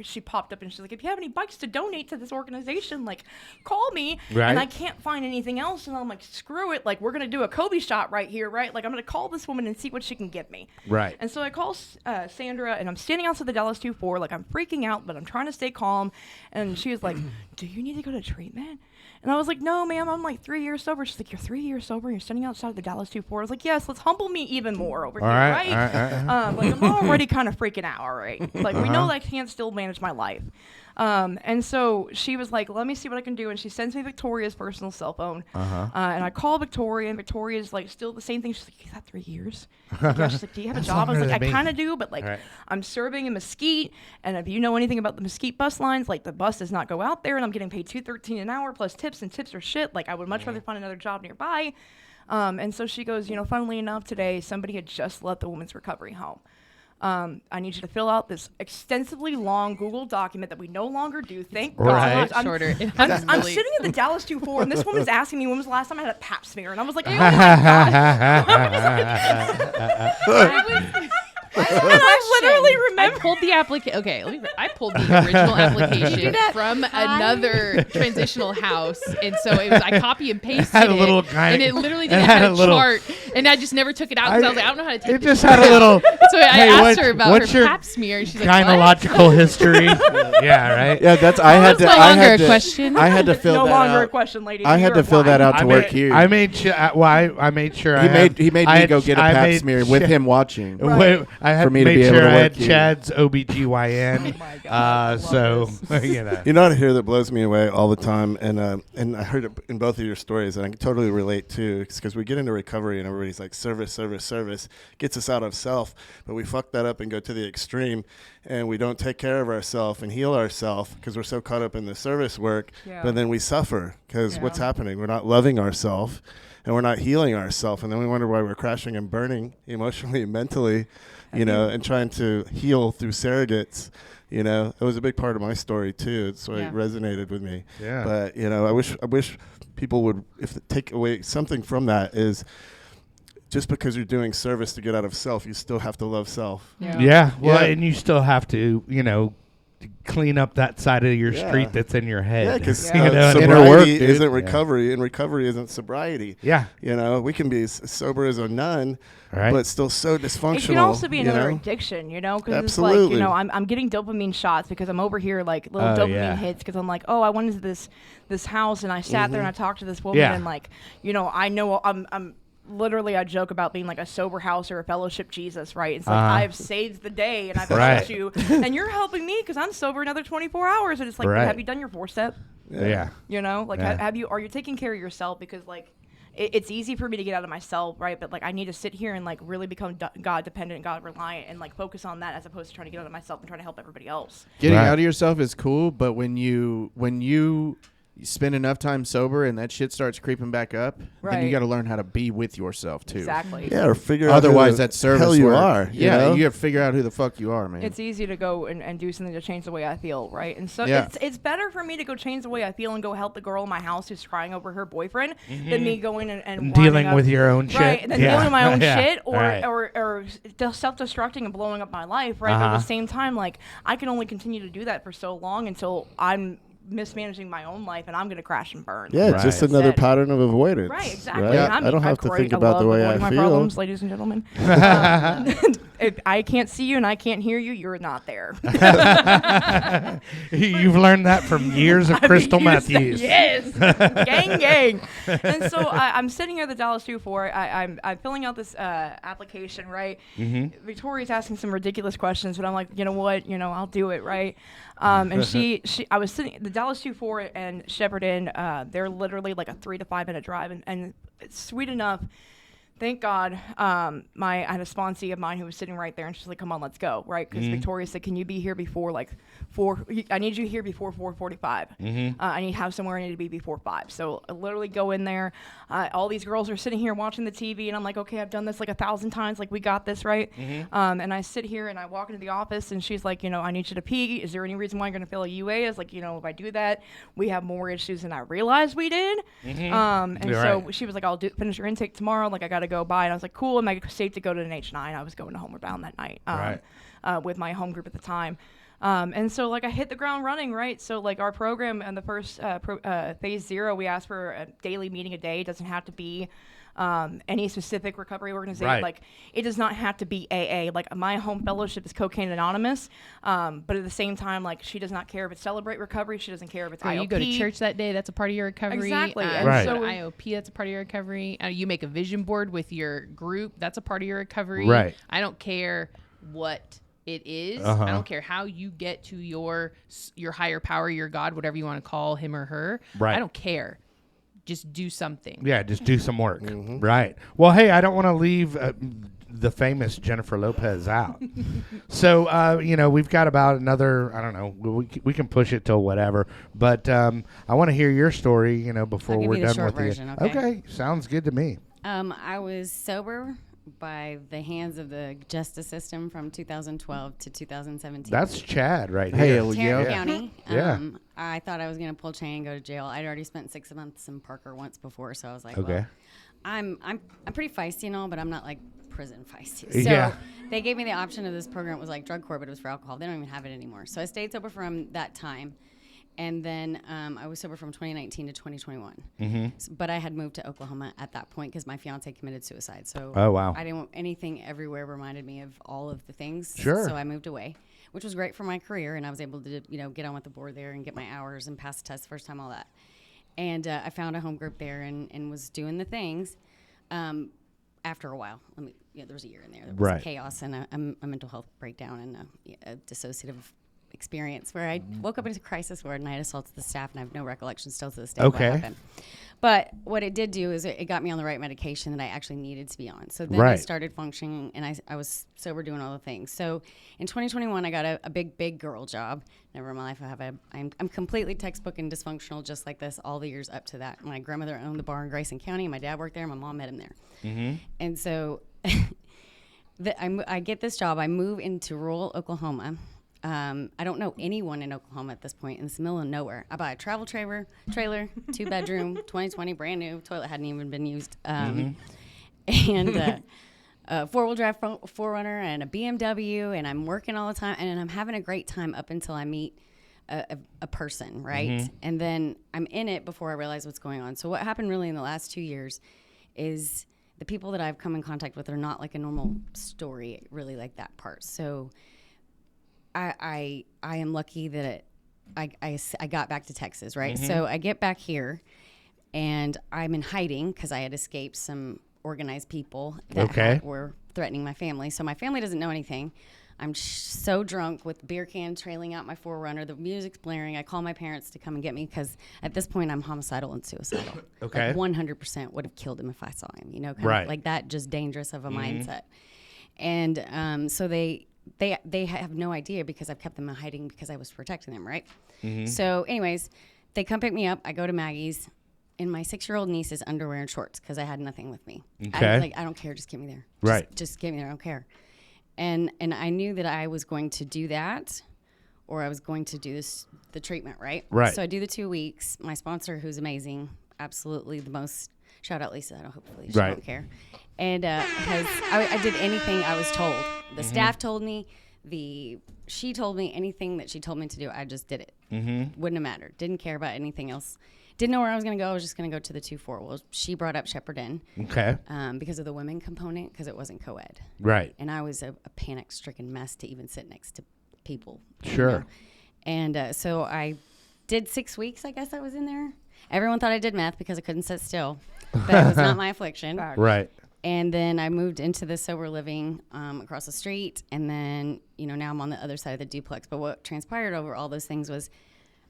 she popped up, and she's like, if you have any bikes to donate to this organization, like, call me. Right. And I can't find anything else, and I'm like, screw it, like, we're going to do a Kobe shot right here, right? Like, I'm going to call this woman and see what she can give me. Right. And so I call Sandra, and I'm standing outside the Dallas 2-4, like, I'm freaking out, but I'm trying to stay calm. And she was like, do you need to go to treatment? And I was like, no, ma'am, I'm like 3 years sober. She's like, you're 3 years sober and you're standing outside the Dallas 2-4. I was like, yes, let's humble me even more over here, right? Like, I'm already kind of freaking out, all right? Like, we know that I can't still manage my life. And so she was like, let me see what I can do. And she sends me Victoria's personal cell phone. And I call Victoria, and Victoria's like still the same thing. She's like, is that 3 years? Yeah, she's like, do you have a job? I was like, I kind of do, but like, I'm serving in Mesquite. And if you know anything about the Mesquite bus lines, like the bus does not go out there, and I'm getting paid $2.13 an hour plus tips, and tips are shit. Like, I would much rather find another job nearby. And so she goes, funnily enough, today somebody had just left the women's recovery home. I need you to fill out this extensively long Google document that we no longer do. Thank God. I'm sitting in the Dallas 2-4, and this woman's asking me when was the last time I had a pap smear, and I was like, oh my God. And I literally remember. I pulled the application. Okay, I pulled the original application from another transitional house, and so it was. I copy and pasted it, and it literally didn't have a chart, and I just never took it out because I was like, I don't know how to take it. It just had a little. So I asked her about her pap smear, and she's like, gynecological history. Yeah, right. Yeah, that's. I had to. I had a question. I had to fill that out. No longer a question, ladies. I had to fill that out to work here. I made sure. I made sure. He made me go get a pap smear with him watching. I had for me to made be able sure to I work had here. Chad's OBGYN. Oh my God, so You know what I hear that blows me away all the time, and I heard it in both of your stories, and I can totally relate to, because we get into recovery and everybody's like service gets us out of self, but we fuck that up and go to the extreme, and we don't take care of ourselves and heal ourselves because we're so caught up in the service work, but then we suffer because what's happening? We're not loving ourselves. And we're not healing ourselves, and then we wonder why we're crashing and burning emotionally and mentally, and trying to heal through surrogates. It was a big part of my story too. It's why it resonated with me. Yeah. But I wish people would, if they take away something from that, is just because you're doing service to get out of self, you still have to love self. Yeah. Well, and you still have to, clean up that side of your street that's in your head. Yeah, because sobriety isn't recovery, and recovery isn't sobriety. Yeah. We can be as sober as a nun, but still so dysfunctional. It can also be another addiction, because it's like, I'm getting dopamine shots because I'm over here like little dopamine hits because I'm like, oh, I went into this house and I sat there and I talked to this woman and like, I know I'm literally, I joke about being like a sober house or a fellowship Jesus, right? It's like I've saved the day and I've helped you, and you're helping me because I'm sober another 24 hours. And it's like, have you done your 4-step? Yeah. Are you taking care of yourself? Because like, it's easy for me to get out of myself, right? But like, I need to sit here and like really become God dependent, God reliant, and like focus on that as opposed to trying to get out of myself and trying to help everybody else. Getting out of yourself is cool, but when you spend enough time sober and that shit starts creeping back up, then you got to learn how to be with yourself too. Exactly. Yeah, or figure out otherwise that's service hell you work. are. Yeah, you have to figure out who the fuck you are, man. It's easy to go and do something to change the way I feel, right? And so it's better for me to go change the way I feel and go help the girl in my house who's crying over her boyfriend than me going and dealing with your own shit. Right, and then dealing with my own shit or self-destructing and blowing up my life, right? But at the same time, like, I can only continue to do that for so long until I'm mismanaging my own life and I'm going to crash and burn. Yeah, just another pattern of avoidance. Right, exactly. Right? I don't have to think about the way I my feel. Problems, ladies and gentlemen. If I can't see you and I can't hear you, you're not there. You've learned that from years of Crystal Matthews. Yes, gang. And so I'm sitting here at the Dallas 2-4. I'm filling out this application, right? Victoria's asking some ridiculous questions, but I'm like, you know what? I'll do it, right? And I was sitting the Dallas 2-4 and Shepherd-Burnett. They're literally like a 3 to 5 minute drive, and it's sweet enough thank God, I had a sponsee of mine who was sitting right there, and she's like, "Come on, let's go," right? Because Victoria said, "Can you be here before like 4? I need you here before 4:45. I need to have somewhere I need to be before 5." So I literally go in there. All these girls are sitting here watching the TV, and I'm like, "Okay, I've done this like 1,000 times. Like, we got this, right?" And I sit here and I walk into the office, and she's like, "I need you to pee. Is there any reason why you're going to fail a UA?" Is like, if I do that, we have more issues than I realized we did. And so she was like, "I'll finish your intake tomorrow. Like, I got to go by." And I was like, "Cool." Am I safe to go to an H9? I was going to Homeward Bound that night with my home group at the time. And so, like, I hit the ground running, right? So, like, our program in the first phase 0, we asked for a daily meeting a day. It doesn't have to be any specific recovery organization. Right. Like, it does not have to be AA. Like, my home fellowship is Cocaine Anonymous, but at the same time, like, she does not care if it's Celebrate Recovery. She doesn't care if it's IOP. You go to church that day, that's a part of your recovery. Exactly. Right. You go to IOP, that's a part of your recovery. You make a vision board with your group, that's a part of your recovery. Right. I don't care what it is. I don't care how you get to your higher power, your God, whatever you want to call him or her. Right. I don't care. Just do something. Yeah, just do some work. Right. Well, hey, I don't want to leave the famous Jennifer Lopez out. So, we've got about another, I don't know, we can push it till whatever. But I want to hear your story, before I'll give we're you the done short with version, it. Okay, sounds good to me. I was sober by the hands of the justice system from 2012 to 2017. That's Chad right here. Hell Tarrant yeah. County. Yeah. I thought I was going to pull chain and go to jail. I'd already spent 6 months in Parker once before, so I was like, Okay. well, I'm pretty feisty and all, but I'm not like prison feisty. So Yeah. they gave me the option of this program. It was like drug court, but it was for alcohol. They don't even have it anymore. So I stayed sober from that time. And then I was sober from 2019 to 2021. But I had moved to Oklahoma at that point because my fiance committed suicide. So Oh, wow. I didn't want anything everywhere reminded me of all of the things. Sure. So I moved away, which was great for my career. And I was able to, get on with the board there and get my hours and pass the test the first time, all that. And I found a home group there and was doing the things. After a while, there was a year in there. There was Right. chaos and a mental health breakdown and a dissociative experience where I woke up into crisis ward and I had assaulted the staff, and I have no recollection still to this day Okay. of what happened. But what it did do is it got me on the right medication that I actually needed to be on. So then I Right. started functioning, and I was sober doing all the things. So in 2021, I got a big girl job. Never in my life I'm completely textbook and dysfunctional, just like this all the years up to that. My grandmother owned the bar in Grayson County. My dad worked there. My mom met him there. And so I get this job. I move into rural Oklahoma. I don't know anyone in Oklahoma at this point. In the middle of nowhere. I buy a travel trailer, 2-bedroom, 2020, brand new. Toilet hadn't even been used. And a 4-wheel drive 4Runner and a BMW, and I'm working all the time, and I'm having a great time up until I meet a person, right? And then I'm in it before I realize what's going on. So what happened really in the last 2 years is the people that I've come in contact with are not like a normal story, really like that part. So I am lucky that I got back to Texas, right? So I get back here, and I'm in hiding because I had escaped some organized people that were threatening my family. So my family doesn't know anything. I'm so drunk with beer can trailing out my 4Runner. The music's blaring. I call my parents to come and get me because at this point I'm homicidal and suicidal. Okay. Like 100% would have killed him if I saw him, kind Right. of like that, just dangerous of a mindset. And so they have no idea because I've kept them in hiding because I was protecting them, right? So anyways, they come pick me up. I go to Maggie's in my 6-year-old niece's underwear and shorts because I had nothing with me. Okay. I was like, I don't care. Just get me there. Right. Just get me there. I don't care. And I knew that I was going to do that, or I was going to do the treatment, right? Right. So I do the 2 weeks. My sponsor, who's amazing, absolutely the most. Shout out Lisa. Hopefully she Right. won't care. And I did anything I was told. The staff told me. She told me anything that she told me to do. I just did it. Wouldn't have mattered. Didn't care about anything else. Didn't know where I was going to go. I was just going to go to the 2-4. Well, she brought up Shepherd-Burnett Okay. because of the women component, because it wasn't co-ed. Right. And I was a panic-stricken mess to even sit next to people. Sure. And so I did 6 weeks, I guess I was in there. Everyone thought I did meth because I couldn't sit still. But it was not my affliction. Right. And then I moved into the sober living across the street. And then, now I'm on the other side of the duplex. But what transpired over all those things was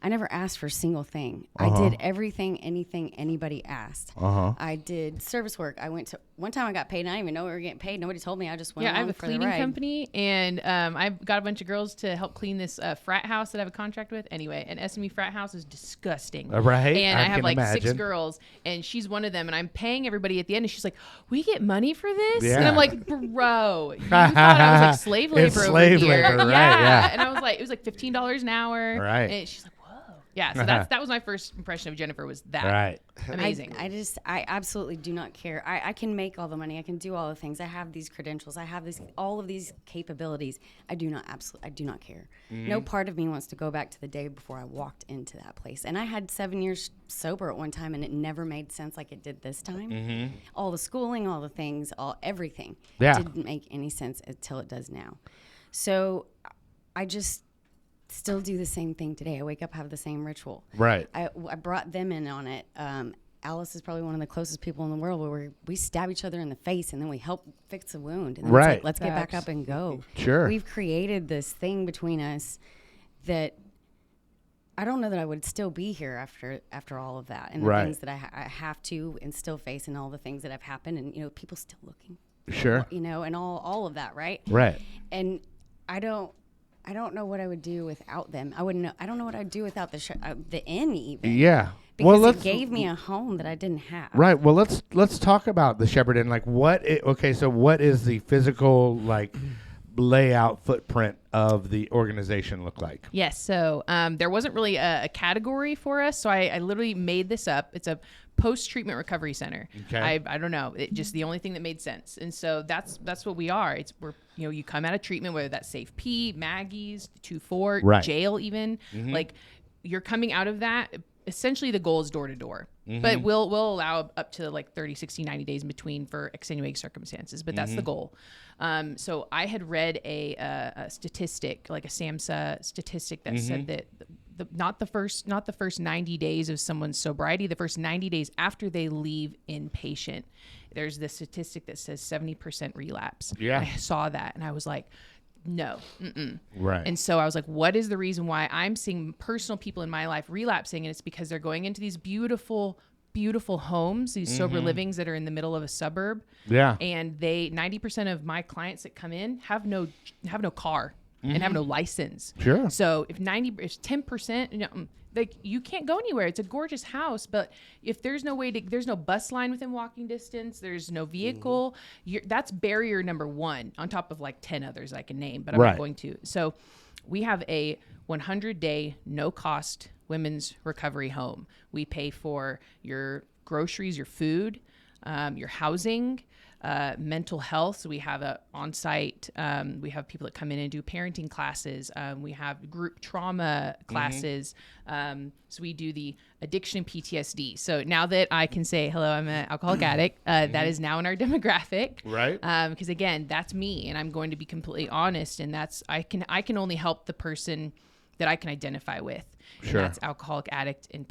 I never asked for a single thing. I did everything, anything anybody asked. I did service work. I went to one time I got paid. And I didn't even know we were getting paid. Nobody told me. I just went along I have a for the cleaning ride. company, and I've got a bunch of girls to help clean this frat house that I have a contract with. Anyway, an SME frat house is disgusting. Right. And I have can like 6 imagine. girls, and she's one of them, and I'm paying everybody at the end, and she's like, "We get money for this?" Yeah. And I'm like, "Bro, you thought I was like slave labor It's over slave here." labor, right, yeah. And I was like, it was like $15 an hour. Right. And she's like, "Whoa." Yeah. So that was my first impression of Jennifer, was that. Right. Amazing. I absolutely do not care. I can make all the money. I can do all the things. I have these credentials. I have all of these capabilities. I do not care. No part of me wants to go back to the day before I walked into that place. And I had 7 years sober at one time, and it never made sense like it did this time. All the schooling, all the things, everything didn't make any sense until it does now. So I just still do the same thing today. I wake up, have the same ritual. Right. I brought them in on it. Alice is probably one of the closest people in the world where we stab each other in the face and then we help fix a wound. And then it's like, let's get back up and go. Sure. We've created this thing between us that I don't know that I would still be here after all of that and the things that I have to and still face and all the things that have happened and, you know, people still looking. Sure. You know, and all of that, right? Right. And I don't know what I would do without them. I don't know what I'd do without the inn even. Yeah. Because it gave me a home that I didn't have. Right. Well, let's talk about the Shepherd Inn. Like, what is the physical layout footprint of the organization look like? Yes. So there wasn't really a category for us. So I literally made this up. It's a post-treatment recovery center. Okay. I don't know. It just the only thing that made sense. And so that's what we are. We're you come out of treatment, whether that's Safe P, Maggie's, 2-4, Right. jail even. Like you're coming out of that. Essentially the goal is door to door, but we'll allow up to like 30, 60, 90 days in between for extenuating circumstances, but that's the goal. So I had read a statistic, like a SAMHSA statistic that said that not the first 90 days of someone's sobriety, the first 90 days after they leave inpatient, there's this statistic that says 70% relapse. Yeah. I saw that and I was like, no. Right. And so I was like, what is the reason why I'm seeing personal people in my life relapsing? And it's because they're going into these beautiful, beautiful homes, these sober livings that are in the middle of a suburb. Yeah. And 90% of my clients that come in have no car and have no license. Sure. So if 10%, like you can't go anywhere. It's a gorgeous house, but if there's no bus line within walking distance, there's no vehicle. That's barrier number 1 on top of like 10 others I can name, but I'm not going to. So we have a 100-day no cost women's recovery home. We pay for your groceries, your food, your housing, mental health. So we have a on-site, we have people that come in and do parenting classes. We have group trauma classes. So we do the addiction and PTSD. So now that I can say, hello, I'm an alcoholic addict, that is now in our demographic. Right. Because again, that's me and I'm going to be completely honest. And I can only help the person that I can identify with. Sure. And that's alcoholic addict and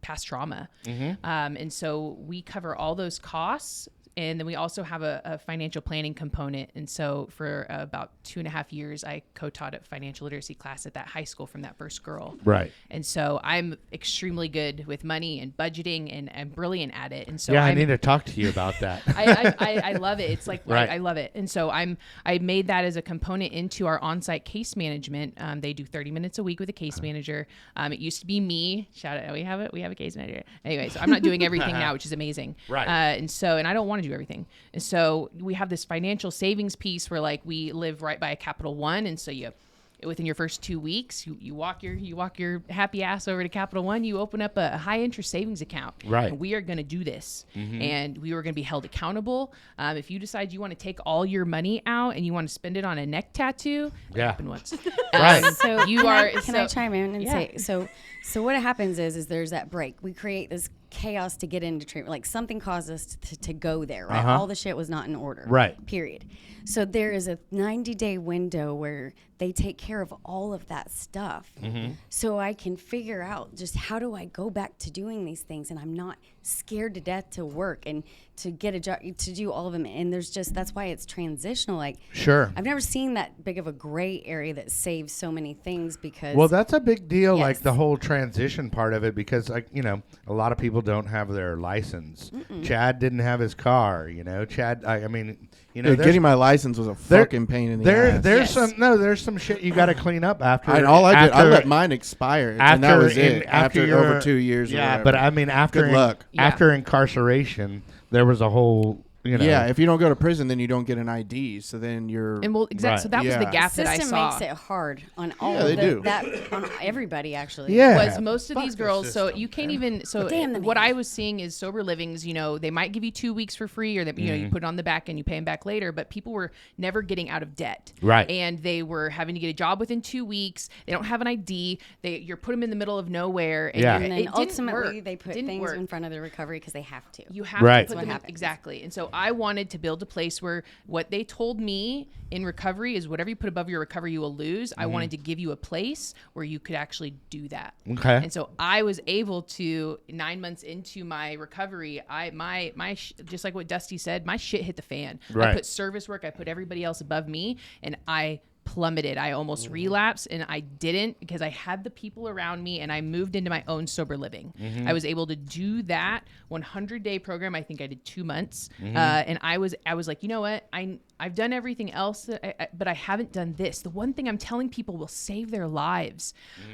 past trauma. And so we cover all those costs. And then we also have a financial planning component. And so for about 2.5 years, I co-taught a financial literacy class at that high school from that first girl. Right. And so I'm extremely good with money and budgeting and brilliant at it. And so I need to talk to you about that. I love it. It's like, Right. I love it. And so I made that as a component into our on-site case management. They do 30 minutes a week with a case manager. It used to be me. Shout out. We have a case manager. Anyway, so I'm not doing everything now, which is amazing. Right. And I don't want to do everything. And so we have this financial savings piece where like we live right by a Capital One. And so within your first 2 weeks, you walk your happy ass over to Capital One, you open up a high interest savings account. Right. And we are going to do this and we are going to be held accountable. If you decide you want to take all your money out and you want to spend it on a neck tattoo, it happened once. Right. So You can I chime in and Yeah. say, so what happens is there's that break. We create this chaos to get into treatment. Like something caused us to go there, right? All the shit was not in order. Right. Period. So there is a 90-day window where they take care of all of that stuff. So I can figure out just how do I go back to doing these things and I'm not scared to death to work and to get a job, to do all of them. And that's why it's transitional. Like, Sure. I've never seen that big of a gray area that saves so many things because. Well, that's a big deal, Yes. like the whole transition part of it, because, like, you know, a lot of people don't have their license. Chad didn't have his car, you know. Chad, I mean, you know, Dude, getting my license was a fucking pain in the ass. There's some shit you got to clean up after. I let mine expire, and that was it. After over 2 years. Yeah, or but I mean, after Good luck. after incarceration, there was a whole, you know. Yeah, if you don't go to prison, then you don't get an ID. So then you're. And well, exactly. Right. So that was the Yeah. gap the that I system saw. makes it hard on all they do. that on everybody actually. Yeah. Was most of Fuck these the girls, so system, you can't even, so Damn the what man. I was seeing is sober livings, you know, they might give you 2 weeks for free, or that, you know, you put it on the back and you pay them back later, but people were never getting out of debt. Right. And they were having to get a job within 2 weeks. They don't have an ID. You're put them in the middle of nowhere. And Yeah. And it then didn't ultimately work. they put Didn't things work. in front of the recovery because they have to. You have Right. to put That's what them in, happens. exactly. And so I wanted to build a place where what they told me in recovery is whatever you put above your recovery, you will lose. I wanted to give you a place where you could actually do that. Okay. And so I was able to, 9 months into my recovery, just like what Dusty said, my shit hit the fan. Right. I put service work, I put everybody else above me, and I plummeted. I almost relapsed, and I didn't because I had the people around me, and I moved into my own sober living. I was able to do that 100-day program. I think I did 2 months, and I was like, you know what? I've done everything else, but I haven't done this. The one thing I'm telling people will save their lives.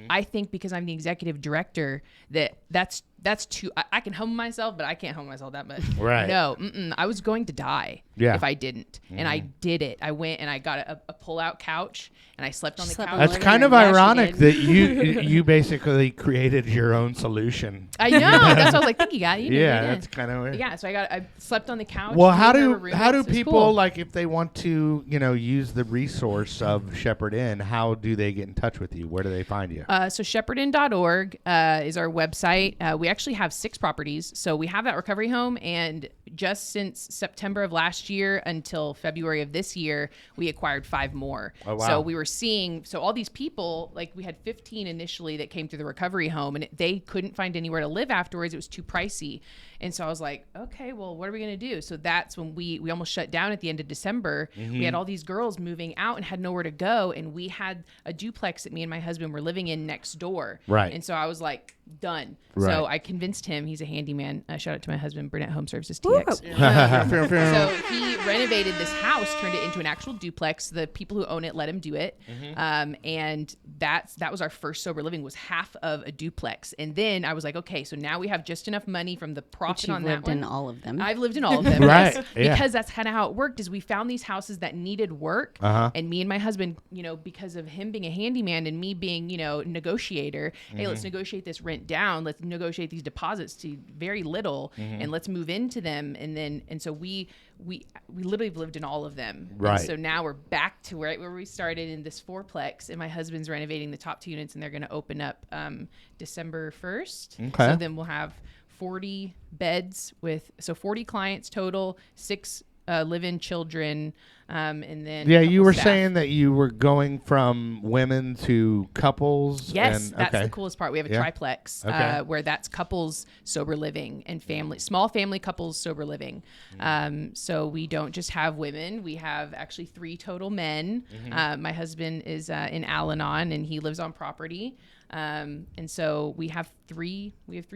I think because I'm the executive director, that's too. I can hum myself, but I can't hum myself that much. Right. No, I was going to die if I didn't, and I did it. I went and I got a pull-out couch, and I slept on the Slept couch. on That's kind of Yeah, she ironic did. that you basically created your own solution. I know. That's what I was like. Think you got it. You did Yeah, it. that's kind of weird. Yeah, so I slept on the couch. Well, me how and her do were roommates. how do It was people cool. like, if they want to, you know, use the resource of Shepherd Inn, how do they get in touch with you? Where do they find you? So shepherdin.org is our website. We actually have 6 properties. So we have that recovery home, and just since September of last year until February of this year, we acquired 5 more. Oh, wow. So we were seeing, so all these people, like we had 15 initially that came through the recovery home, and they couldn't find anywhere to live afterwards. It was too pricey. And so I was like, okay, well, what are we going to do? So that's when we almost shut down at the end of December. We had all these girls moving out and had nowhere to go. And we had a duplex that me and my husband were living in next door. Right. And so I was like, done. Right. So I convinced him. He's a handyman. Shout out to my husband, Burnett Home Services TX. So he renovated this house, turned it into an actual duplex. The people who own it let him do it. And that was our first sober living, was half of a duplex. And then I was like, okay, so now we have just enough money from the profit But you've on that lived one. in all of them. I've lived in all of them. Right, Yes. yeah. Because that's kind of how it worked, is we found these houses that needed work. And me and my husband, you know, because of him being a handyman and me being, you know, negotiator, hey, let's negotiate this rent down. Let's negotiate these deposits to very little, and let's move into them. And so we literally have lived in all of them. Right. And so now we're back to where we started in this 4-plex, and my husband's renovating the top 2 units, and they're going to open up December 1st. Okay. So then we'll have 40 beds with 40 clients total, 6 live-in children, and then Yeah, a you couple were staff. saying that you were going from women to couples. Yes, and, that's okay. the coolest part. We have a Yeah. triplex Okay. where that's couples sober living and small family couples sober living. So we don't just have women; we have actually 3 total men. My husband is in Al-Anon, and he lives on property. And so we have 3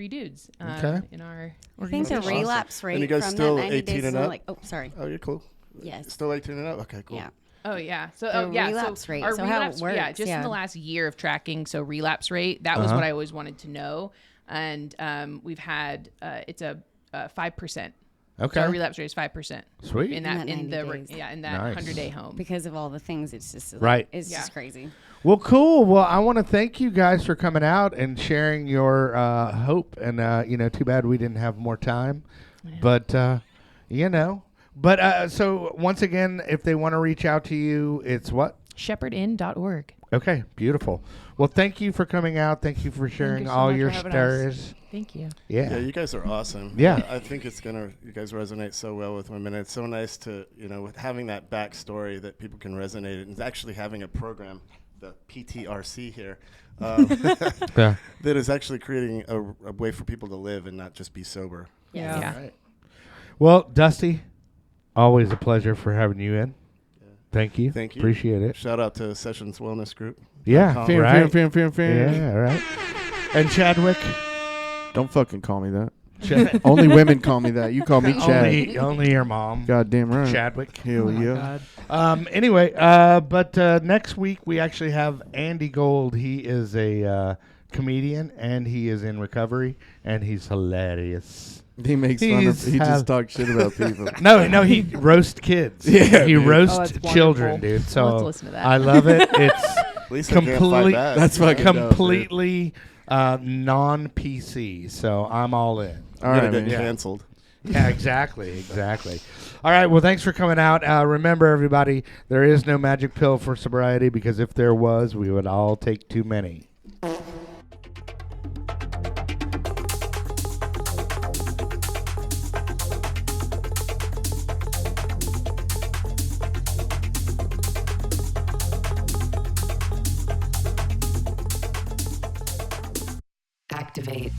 dudes Okay. in our I think the organization. relapse rate And you guys from still that 90 18 days and is up? like, oh, sorry. Oh, you're cool. Yes. Still 18 and up? Okay, cool. Yeah. Oh yeah. So The yeah. relapse So rate. our So how it relapse, yeah, works, just in yeah. the last year of tracking. So relapse rate. That was what I always wanted to know, and we've had it's a 5%. Okay. So our relapse rate is 5%. Sweet. In that In that 90 days. in that Nice. 100-day home. Because of all the things, it's just like, Right. It's Yeah. just crazy. Well, cool. Well, I want to thank you guys for coming out and sharing your hope. And, you know, too bad we didn't have more time. But, you know. But so once again, if they want to reach out to you, it's what? Shepherdin.org. Okay, beautiful. Well, thank you for coming out. Thank you for sharing you so all much your for having us. stories. Thank you. Yeah, you guys are awesome. Yeah. I think you guys resonate so well with women. It's so nice to, you know, with having that backstory that people can resonate and actually having a program, the PTRC here, Yeah. that is actually creating a way for people to live and not just be sober. Yes. Yeah. All right. Well, Dusty, always a pleasure for having you in. Thank you. Thank you. Appreciate it. Shout out to Sessions Wellness Group. Yeah, Fear, right. fear. Yeah, right. And Chadwick. Don't fucking call me that. Chad- Only women call me that. You call me Chad. only your mom. Goddamn right. Chadwick. Hell yeah. Anyway, but next week we actually have Andy Gold. He is a comedian and he is in recovery and he's hilarious. He makes fun of. He's He have- just talks shit about people. No, he roast kids. Yeah, he dude. roasts Oh, that's children, wonderful. dude. So Let's listen to that. I love it. It's At least I can't fight complete. back. That's fucking dope, dude. completely non-PC. So I'm all in. All I'm right, gonna man. get yeah. canceled. Yeah, exactly. All right, well, thanks for coming out. Remember, everybody, there is no magic pill for sobriety because if there was, we would all take too many. Activate.